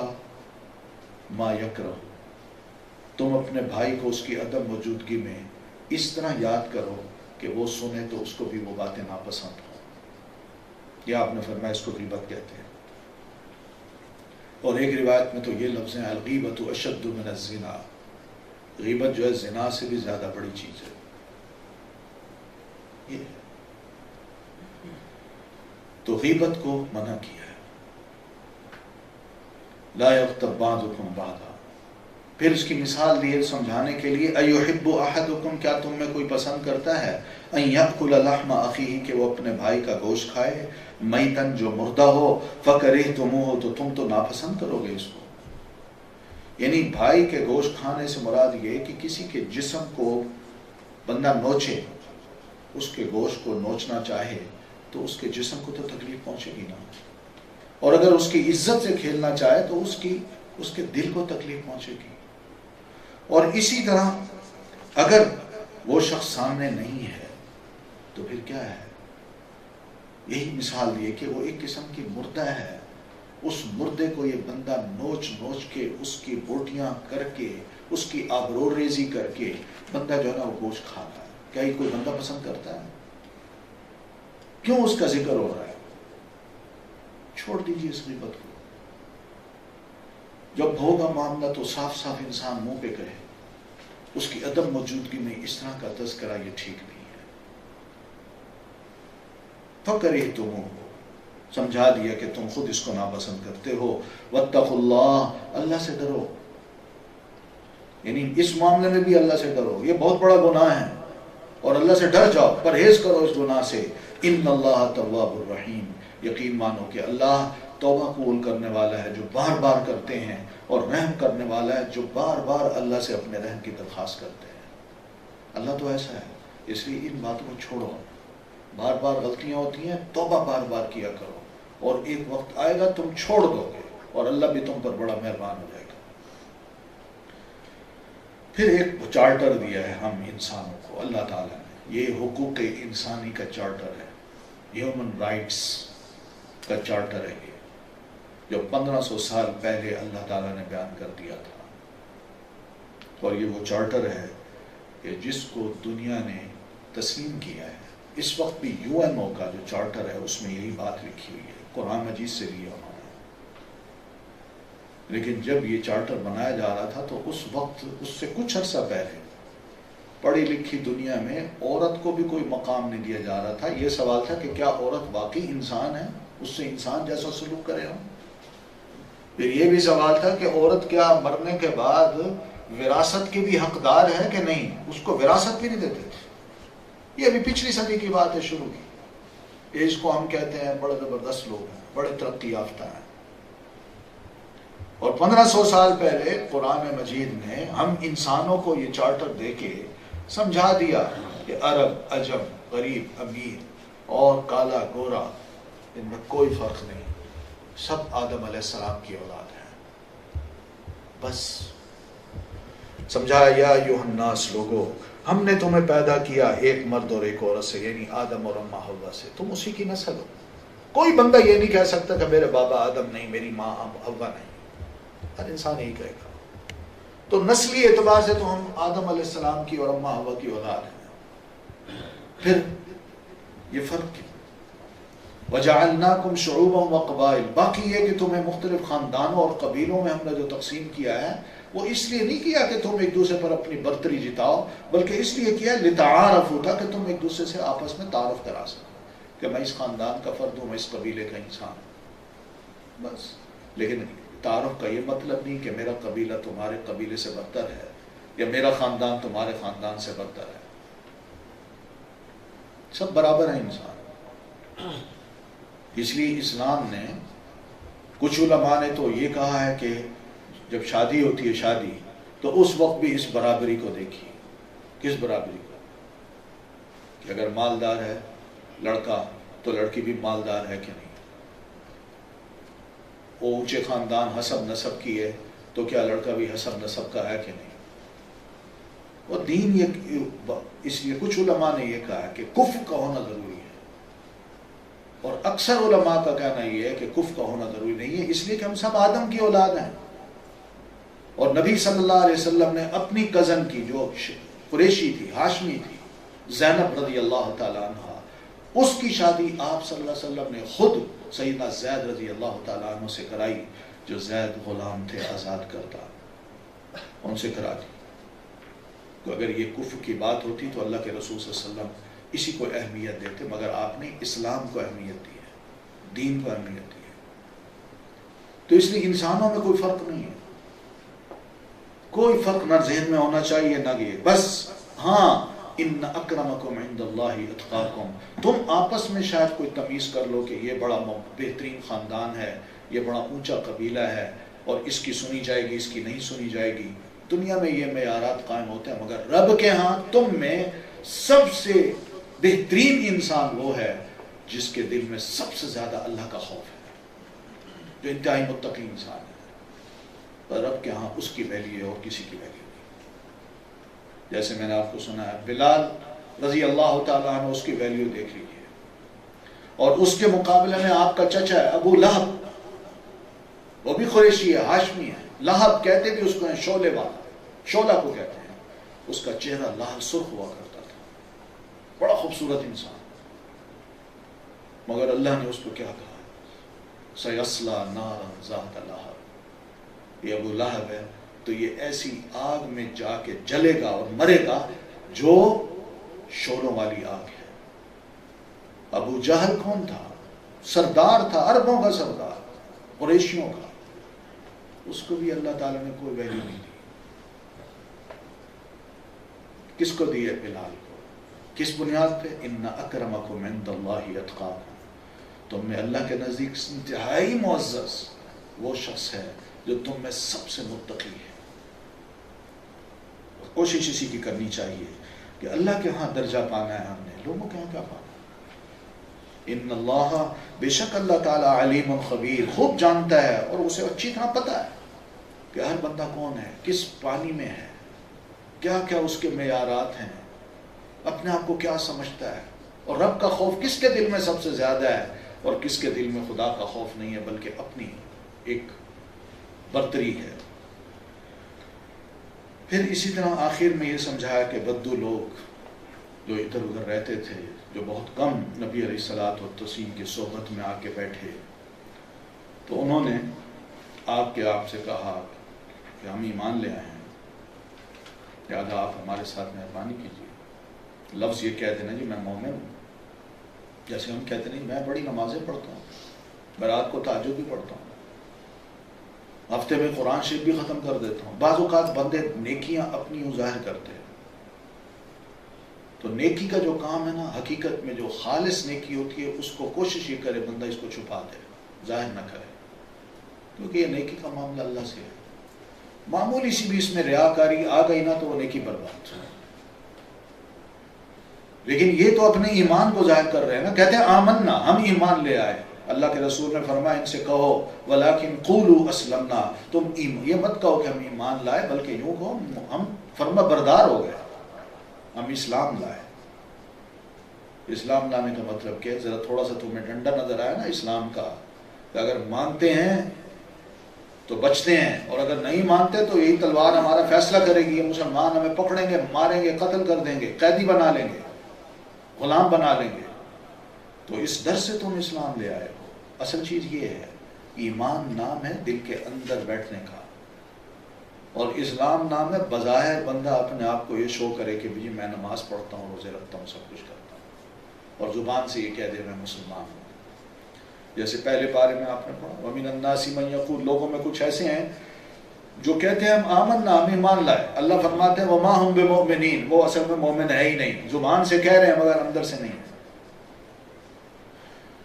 ما یکرہ، تم اپنے بھائی کو اس کی عدم موجودگی میں اس طرح یاد کرو کہ وہ سنے تو اس کو بھی وہ باتیں ناپسند ہوں۔ یہ آپ نے فرمایا اس کو غیبت کہتے ہیں۔ اور ایک روایت میں تو یہ لفظ ہیں الغیبۃ اشد من الزنا، غیبت جو ہے زنا سے بھی زیادہ بڑی چیز ہے۔ یہ تو غیبت کو منع کیا ہے۔ لا یغتب بعضکم بعضا، پھر اس کی مثال دی ہے سمجھانے کے لیے ایحب احدکم، کیا تم میں کوئی پسند کرتا ہے ان یاکل لحم اخیہ، کہ وہ اپنے بھائی کا گوشت کھائے، میتن جو مردہ ہو، فکرہتموہ، تو تم تو ناپسند کرو گے اس کو۔ یعنی بھائی کے گوشت کھانے سے مراد یہ کہ کسی کے جسم کو بندہ نوچے، اس کے گوشت کو نوچنا چاہے تو اس کے جسم کو تو تکلیف پہنچے گی نا۔ اور اگر اس کی عزت سے کھیلنا چاہے تو اس کے دل کو تکلیف پہنچے گی. اور اسی طرح اگر وہ شخص سامنے نہیں ہے تو پھر کیا ہے؟ یہی مثال دی کہ وہ ایک قسم کی مردہ ہے. اس مردے کو یہ بندہ نوچ نوچ کے اس کی بوٹیاں کر کے اس کی آبرو ریزی کر کے بندہ جو ہے نا وہ گوشت کھاتا ہے. کیا یہ کوئی بندہ پسند کرتا ہے؟ کیوں اس کا ذکر ہو رہا ہے؟ چھوڑ دیجیے اس غیبت کو. جب ہوگا معاملہ تو صاف صاف انسان منہ پہ کہے اس کی عدم موجودگی میں اس طرح کا تذکرہ یہ ٹھیک نہیں ہے. فَكَرِهْتُمُوهُ سمجھا دیا کہ تم خود اس کو ناپسند کرتے ہو. وَاتَّقُوا اللَّهَ اللہ سے ڈرو. یعنی اس معاملے میں بھی اللہ سے ڈرو. یہ بہت بڑا گناہ ہے اور اللہ سے ڈر جاؤ، پرہیز کرو اس گناہ سے. ان اللہ تواب الرحیم یقین مانو کہ اللہ توبہ قبول کرنے والا ہے جو بار بار کرتے ہیں، اور رحم کرنے والا ہے جو بار بار اللہ سے اپنے رحم کی درخواست کرتے ہیں. اللہ تو ایسا ہے. اس لیے ان باتوں کو چھوڑو. بار بار غلطیاں ہوتی ہیں، توبہ بار بار کیا کرو، اور ایک وقت آئے گا تم چھوڑ دو گے اور اللہ بھی تم پر بڑا مہربان ہو جائے گا. پھر ایک چارٹر دیا ہے ہم انسانوں کو اللہ تعالیٰ نے. یہ حقوق انسانی کا چارٹر ہے، ہیومن رائٹس کا چارٹر ہے یہ، جو 1500 سال پہلے اللہ تعالیٰ نے بیان کر دیا تھا. اور یہ وہ چارٹر ہے کہ جس کو دنیا نے تسلیم کیا ہے. اس وقت بھی یو این او کا جو چارٹر ہے اس میں یہی بات لکھی ہوئی ہے، قرآن مجید سے لیا انہوں نے. لیکن جب یہ چارٹر بنایا جا رہا تھا تو اس وقت اس سے کچھ عرصہ پہلے پڑھی لکھی دنیا میں عورت کو بھی کوئی مقام نہیں دیا جا رہا تھا. یہ سوال تھا کہ کیا عورت واقعی انسان ہے، اس سے انسان جیسا سلوک کرے ہوں. پھر یہ بھی سوال تھا کہ عورت کیا مرنے کے بعد وراثت کی بھی حقدار ہے کہ نہیں، اس کو وراثت بھی نہیں دیتے تھے. یہ ابھی پچھلی صدی کی بات ہے شروع کی. اس کو ہم کہتے ہیں بڑے زبردست لوگ ہیں، بڑے ترقی یافتہ ہیں. اور 1500 سال پہلے قرآن مجید نے ہم انسانوں کو یہ چارٹر دے کے سمجھا دیا کہ عرب، عجم، غریب، امیر اور کالا گورا ان میں کوئی فرق نہیں، سب آدم علیہ السلام کی اولاد ہیں. بس سمجھایا یا ایھا الناس لوگو ہم نے تمہیں پیدا کیا ایک مرد اور ایک عورت سے، یعنی آدم اور اماں حوا سے. تم اسی کی نسل ہو. کوئی بندہ یہ نہیں کہہ سکتا کہ میرے بابا آدم نہیں، میری ماں حوا نہیں. ہر انسان یہی کہے گا. تو نسلی اعتبار سے تو ہم آدم علیہ السلام کی اور اماں حوا کی اولاد ہیں. پھر یہ فرق کیا؟ وَجَعَلْنَاكُمْ شُعُوبًا وَقَبَائِلَ. باقی یہ کہ تمہیں مختلف خاندانوں اور قبیلوں میں ہم نے جو تقسیم کیا ہے وہ اس لیے نہیں کیا کہ تم ایک دوسرے پر اپنی برتری جتاؤ، بلکہ اس لیے کیا لِتَعَارَفُوا تھا کہ تم ایک دوسرے سے آپس میں تعارف کرا سکو کہ میں اس خاندان کا فرد ہوں، میں اس قبیلے کا انسان ہوں. بس. لیکن تعارف کا یہ مطلب نہیں کہ میرا قبیلہ تمہارے قبیلے سے بدتر ہے یا میرا خاندان تمہارے خاندان سے بدتر ہے. سب برابر ہیں انسان. اس لیے اسلام نے، کچھ علماء نے تو یہ کہا ہے کہ جب شادی ہوتی ہے شادی تو اس وقت بھی اس برابری کو دیکھیے. کس برابری کو؟ کہ اگر مالدار ہے لڑکا تو لڑکی بھی مالدار ہے کہ نہیں. وہ اونچے خاندان حسب نسب کی ہے تو کیا لڑکا بھی حسب نسب کا ہے کہ نہیں. اور دین یہ، اس لیے کچھ علماء نے یہ کہا کہ کفر کا ہونا ضروری ہے، اور اکثر علماء کا کہنا یہ ہے کہ کفر کا ہونا ضروری نہیں ہے، اس لیے کہ ہم سب آدم کی اولاد ہیں. اور نبی صلی اللہ علیہ وسلم نے اپنی کزن کی جو قریشی تھی، ہاشمی تھی، زینب رضی اللہ تعالیٰ عنہ، اس کی شادی آپ صلی اللہ علیہ وسلم نے خود سیدنا زید رضی اللہ تعالیٰ عنہ سے کرائی، جو زید غلام تھے آزاد کرتا، ان سے کرا دی. تو اگر یہ کفر کی بات ہوتی تو اللہ کے رسول صلی اللہ علیہ وسلم اسی کو اہمیت دیتے، مگر آپ نے اسلام کو اہمیت دی ہے، دین کو اہمیت دی ہے. تو اس لیے انسانوں میں کوئی فرق نہیں ہے، کوئی فرق نہ ذہن میں ہونا چاہیے نہ یہ. بس ہاں ان اکرمکم عند اللہ اتقاکم، تم آپس میں شاید کوئی تمیز کر لو کہ یہ بڑا بہترین خاندان ہے، یہ بڑا اونچا قبیلہ ہے اور اس کی سنی جائے گی، اس کی نہیں سنی جائے گی. دنیا میں یہ معیارات قائم ہوتے ہیں، مگر رب کے ہاں تم میں سب سے بہترین انسان وہ ہے جس کے دل میں سب سے زیادہ اللہ کا خوف ہے. جو انتہائی متقی انسان ہے، پر رب کے ہاں اس کی ویلیو ہے اور کسی کی ویلیو نہیں۔ جیسے میں نے آپ کو سنا ہے بلال رضی اللہ تعالیٰ عنہ، اس کی ویلیو دیکھ لیجیے، اور اس کے مقابلے میں آپ کا چچا ہے ابو لہب، وہ بھی قریشی ہے، ہاشمی ہے، لہب کہتے بھی اس کو ہیں شعلے والا، شعلہ کو کہتے ہیں، اس کا چہرہ لال سرخ ہوا کرتا تھا، بڑا خوبصورت انسان، مگر اللہ نے اس کو کیا کہا، سیصلی نارا ذات لہب، یہ ابو لہب ہے تو یہ ایسی آگ میں جا کے جلے گا اور مرے گا جو شعلوں والی آگ ہے۔ ابو جہل کون تھا؟ سردار تھا، عربوں کا سردار، قریشیوں کا، اس کو بھی اللہ تعالیٰ نے کوئی ویلیو نہیں دی۔ کس کو دی ہے؟ بلال کو۔ کس بنیاد پہ؟ ان اکرمکم عند اللہ اتقاکم، تم میں اللہ کے نزدیک انتہائی معزز وہ شخص ہے جو تم میں سب سے متقی ہے۔ کوشش اسی کی کرنی چاہیے کہ اللہ کے ہاں درجہ پانا ہے ہم نے، لوگوں کے ہاں کیا پانا؟ ان اللہ، بے شک اللہ تعالیٰ علیم خبیر، خوب جانتا ہے اور اسے اچھی طرح پتہ ہے کہ ہر بندہ کون ہے، کس پانی میں ہے، کیا کیا اس کے معیارات ہیں، اپنے آپ کو کیا سمجھتا ہے، اور رب کا خوف کس کے دل میں سب سے زیادہ ہے اور کس کے دل میں خدا کا خوف نہیں ہے بلکہ اپنی ایک برتری ہے۔ پھر اسی طرح آخر میں یہ سمجھایا کہ بدو لوگ جو ادھر ادھر رہتے تھے، جو بہت کم نبی علیہ الصلوۃ والتسلیم کی صحبت میں آ کے بیٹھے، تو انہوں نے آپ سے کہا کہ ہم ایمان لے آئے ہیں، لہٰذا آپ ہمارے ساتھ مہربانی کیجیے، لفظ یہ کہہ دینا جی میں مومن ہوں، جیسے ہم کہتے نہیں میں بڑی نمازیں پڑھتا ہوں، میں رات کو تہجد بھی پڑھتا ہوں، ہفتے میں قرآن شریف بھی ختم کر دیتا ہوں۔ بعض اوقات بندے نیکیاں اپنی ظاہر کرتے ہیں، تو نیکی کا جو کام ہے نا، حقیقت میں جو خالص نیکی ہوتی ہے اس کو کوشش یہ کرے بندہ اس کو چھپا دے، ظاہر نہ کرے، کیونکہ یہ نیکی کا معاملہ اللہ سے ہے۔ معمولی سی بھی اس میں ریاکاری آ گئی نا تو وہ نیکی برباد۔ لیکن یہ تو اپنے ایمان کو ظاہر کر رہے ہیں نا، کہتے ہیں آمنا، ہم ایمان لے آئے۔ اللہ کے رسول نے فرمایا ان سے کہو ولیکن قولوا اسلمنا، تم یہ مت کہو کہ ہم ایمان لائے، بلکہ یوں کہو ہم فرما بردار ہو گئے، ہم اسلام لائے۔ اسلام لانے کا مطلب کیا ہے؟ ذرا تھوڑا سا تمہیں ڈنڈا نظر آیا نا اسلام کا، کہ اگر مانتے ہیں تو بچتے ہیں، اور اگر نہیں مانتے تو یہی تلوار ہمارا فیصلہ کرے گی، یہ مسلمان ہمیں پکڑیں گے، ماریں گے، قتل کر دیں گے، قیدی بنا لیں گے، غلام بنا لیں گے، تو اس ڈر سے تم اسلام لے آئے ہو۔ اصل چیز یہ ہے، ایمان نام ہے دل کے اندر بیٹھنے کا، اور اسلام نام ہے بظاہر بندہ اپنے آپ کو یہ شو کرے کہ جی میں نماز پڑھتا ہوں، روزے رکھتا ہوں، سب کچھ کرتا ہوں، اور زبان سے یہ کہہ دے میں مسلمان ہوں۔ جیسے پہلے پارے میں آپ نے پڑھا وَمِنَ النَّاسِ مَن يَقُولُ، لوگوں میں کچھ ایسے ہیں جو کہتے ہیں ہم آمنا، ہم ایمان لائے، اللہ فرماتے ہیں وَمَا هُم بِمُؤْمِنِينَ، وہ اصل میں مومن ہے ہی نہیں، زبان سے کہہ رہے ہیں مگر اندر سے نہیں ہے۔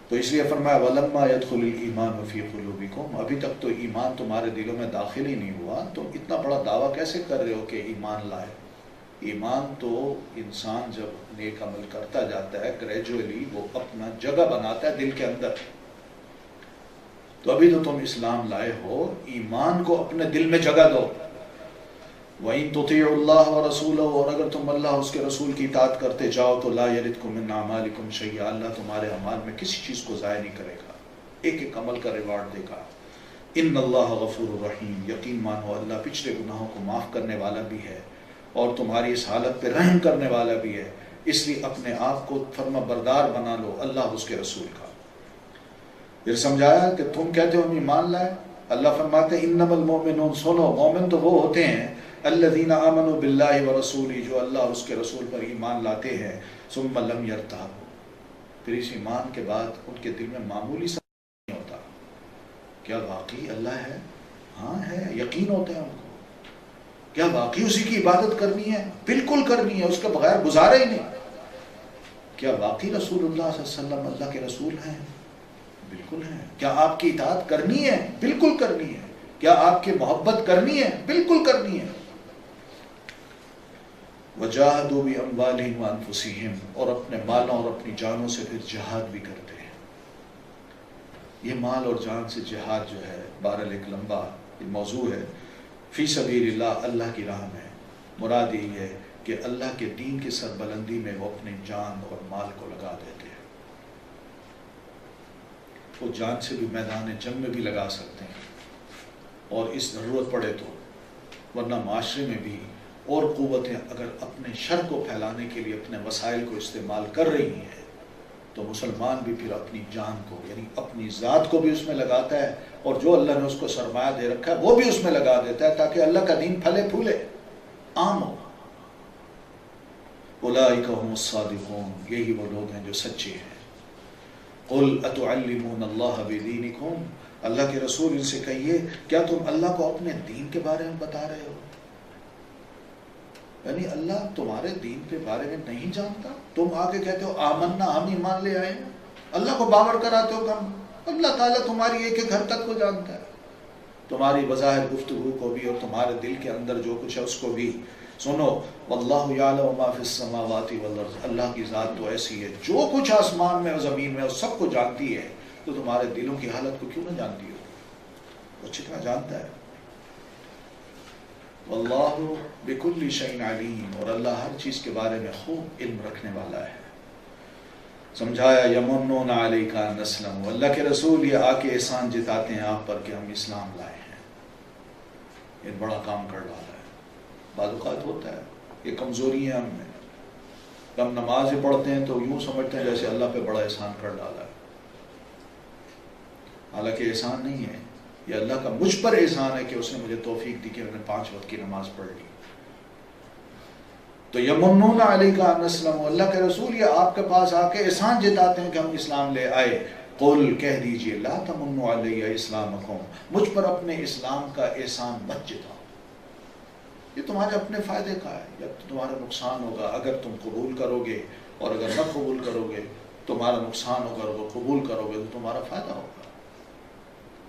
تو اس لیے فرمایا وَلَمَّا يَدْخُلِ الْإِيمَانُ فِي قُلُوبِكُمْ، ابھی تک تو ایمان تمہارے دلوں میں داخل ہی نہیں ہوا، تم اتنا بڑا دعویٰ کیسے کر رہے ہو کہ ایمان لائے؟ ایمان تو انسان جب نیک عمل کرتا جاتا ہے گریجولی وہ اپنا جگہ بناتا ہے دل کے اندر، تو ابھی تو تم اسلام لائے ہو، ایمان کو اپنے دل میں جگہ دو۔ وَإِن تُطِيعُوا اللَّهَ وَرَسُولَهُ، اور اگر تم اللہ اس کے رسول کی اطاعت کرتے جاؤ تو لا يَلِدْكُم مِّنْ أَعْمَالِكُمْ شَيْئًا، اللہ تمہارے اعمال میں کسی چیز کو ضائع نہیں کرے گا، ایک ایک عمل کا ریوارڈ دے گا۔ ان اللہ غفور الرحیم، یقین مانو اللہ پچھلے گناہوں کو معاف کرنے والا بھی ہے اور تمہاری اس حالت پہ رحم کرنے والا بھی ہے، اس لیے اپنے آپ کو فرما بردار بنا لو اللہ اس کے رسول کا۔ پھر سمجھایا کہ تم کہتے ہو ہم ایمان لائے، اللہ فرماتے ہیں انما المؤمنون، سنو مومن تو وہ ہوتے ہیں الذین آمنوا باللہ ورسولہ، جو اللہ اس کے رسول پر ایمان لاتے ہیں، ثم لم یرتابوا، پھر اس ایمان کے بعد ان کے دل میں معمولی سا نہیں ہوتا، کیا واقعی اللہ ہے؟ ہاں ہے، یقین ہوتا ہے ان کو، کیا واقعی اسی کی عبادت کرنی ہے؟ بالکل کرنی ہے، اس کے بغیر گزارا ہی نہیں، کیا واقعی رسول اللہ صلی اللہ علیہ وسلم اللہ کے رسول ہیں؟ بالکل ہے۔ کیا آپ کی اطاعت کرنی ہے؟ بالکل کرنی ہے۔ کیا آپ کی محبت کرنی ہے؟ بالکل کرنی ہے۔ وجاہدوا باموالہم وانفسہم، اور اپنے مالوں اور اپنی جانوں سے پھر جہاد بھی کرتے ہیں۔ یہ مال اور جان سے جہاد جو ہے بہرحال ایک لمبا موضوع ہے. فی سبیل اللہ، اللہ کی راہ میں مراد یہ ہے کہ اللہ کے دین کی سربلندی میں وہ اپنی جان اور مال کو لگا دیتے ہیں. وہ جان سے بھی میدان جنگ میں بھی لگا سکتے ہیں اور اس ضرورت پڑے تو، ورنہ معاشرے میں بھی اور قوتیں اگر اپنے شر کو پھیلانے کے لیے اپنے وسائل کو استعمال کر رہی ہیں تو مسلمان بھی پھر اپنی جان کو یعنی اپنی ذات کو بھی اس میں لگاتا ہے، اور جو اللہ نے اس کو سرمایہ دے رکھا ہے وہ بھی اس میں لگا دیتا ہے تاکہ اللہ کا دین پھلے پھولے، عام ہو. اولئک هم الصادقون، یہی وہ لوگ ہیں جو سچے ہیں. قل اتعلمون اللہ بدینکم، اللہ کے رسول ان سے کہیے کیا تم اللہ کو اپنے دین کے بارے میں بتا رہے ہو؟ یعنی اللہ تمہارے دین کے بارے میں نہیں جانتا؟ تم آگے کہتے ہو آمنا، ہم ایمان لے آئے ہیں، اللہ کو باور کراتے ہو کم. اللہ تعالیٰ تمہاری ایک ایک حرکت کو جانتا ہے، تمہاری بظاہر گفتگو کو بھی اور تمہارے دل کے اندر جو کچھ ہے اس کو بھی. سنو، واللہ یعلم ما فی السماوات والارض، اللہ کی ذات تو ایسی ہے جو کچھ آسمان میں اور زمین میں اور سب کو جانتی ہے، تو تمہارے دلوں کی حالت کو کیوں نہ جانتی ہو؟ وہ اچھی طرح جانتا ہے. واللہ بکل شیء علیم، اور اللہ ہر چیز کے بارے میں خوب علم رکھنے والا ہے. سمجھایا یمنون علیک ان اسلموا، اللہ کے رسول یہ آ کے احسان جتاتے ہیں آپ پر کہ ہم اسلام لائے ہیں. یہ بڑا کام کر رہا ہے. بعض اوقات ہوتا ہے یہ کمزوری ہے ہم میں، ہم نمازیں پڑھتے ہیں تو یوں سمجھتے ہیں جیسے اللہ پہ بڑا احسان کر ڈالا ہے، حالانکہ احسان نہیں ہے، یہ اللہ کا مجھ پر احسان ہے کہ اس نے مجھے توفیق دی کہ میں نے 5 وقت کی نماز پڑھ لی. تو یمنون علیک ان اسلموا، اللہ کے رسول یہ آپ کے پاس آ کے احسان جتاتے ہیں کہ ہم اسلام لے آئے. قل، کہہ دیجئے، لا تمنوا علی اسلامکم، مجھ پر اپنے اسلام کا احسان مت جتاؤ، یہ تمہارے اپنے فائدے کا ہے یا تمہارا نقصان ہوگا اگر تم قبول کرو گے، اور اگر نہ قبول کرو گے تمہارا نقصان ہوگا، اور قبول کرو گے تو تمہارا فائدہ ہوگا.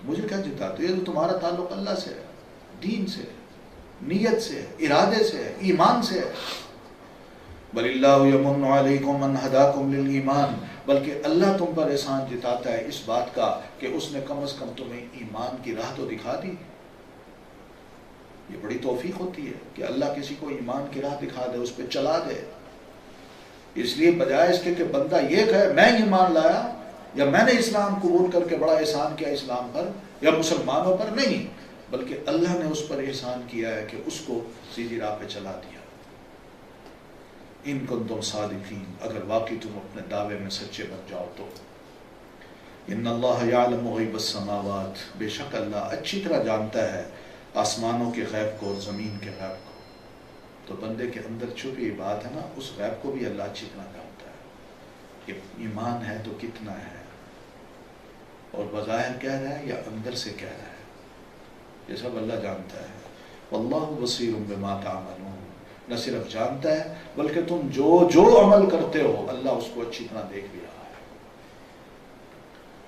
مجھے کیا جتاتے؟ یہ تو تمہارا تعلق اللہ سے ہے، دین سے، نیت سے، ارادے سے، ایمان سے. بل اللہ یمن علیکم ان ہداکم للایمان، بلکہ اللہ تم پر احسان جتاتا ہے اس بات کا کہ اس نے کم از کم تمہیں ایمان کی راہ تو دکھا دی. یہ بڑی توفیق ہوتی ہے کہ اللہ کسی کو ایمان کی راہ دکھا دے، اس پہ چلا دے. اس لیے بجائے اس کے کہ بندہ یہ کہے میں ایمان لایا یا میں نے اسلام قبول کر کے بڑا احسان کیا اسلام پر یا مسلمانوں پر، نہیں، بلکہ اللہ نے اس پر احسان کیا ہے کہ اس کو سیدھی راہ پہ چلا دیا. ان کنتم صادقین، اگر واقعی تم اپنے دعوے میں سچے بن جاؤ تو. ان اللہ یعلم غیب السماوات، بے شک اللہ اچھی طرح جانتا ہے آسمانوں کے غیب کو اور زمین کے غیب کو. تو بندے کے اندر چھپی بات ہے نا، اس غیب کو بھی اللہ اچھی طرح جانتا ہے کہ ایمان ہے تو کتنا ہے، اور بظاہر کہہ رہا ہے یا اندر سے کہہ رہا ہے، یہ سب اللہ جانتا ہے. واللہ بصیر بما تعملون، نہ صرف جانتا ہے بلکہ تم جو عمل کرتے ہو اللہ اس کو اچھی طرح دیکھ بھی رہا ہے.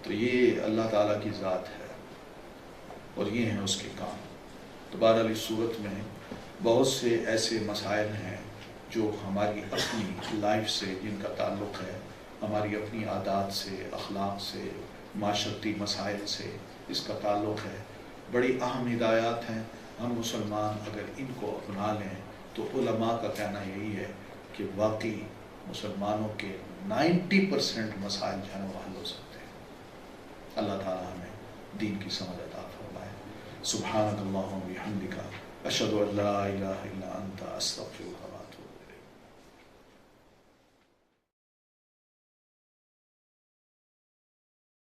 تو یہ اللہ تعالیٰ کی ذات ہے اور یہ ہیں اس کے کام. تو بہرحال اس صورت میں بہت سے ایسے مسائل ہیں جو ہماری اپنی لائف سے، جن کا تعلق ہے ہماری اپنی عادات سے، اخلاق سے، معاشرتی مسائل سے، اس کا تعلق ہے. بڑی اہم ہدایات ہیں. ہم مسلمان اگر ان کو اپنا لیں تو علماء کا کہنا یہی ہے کہ واقعی مسلمانوں کے 90% مسائل جو ہیں وہ حل ہو سکتے ہیں. اللہ تعالیٰ ہمیں دین کی سمجھ عطا فرمائے. سبحانک اللہم و بحمدک، اشہد ان لا الہ الا انت، استغفرک.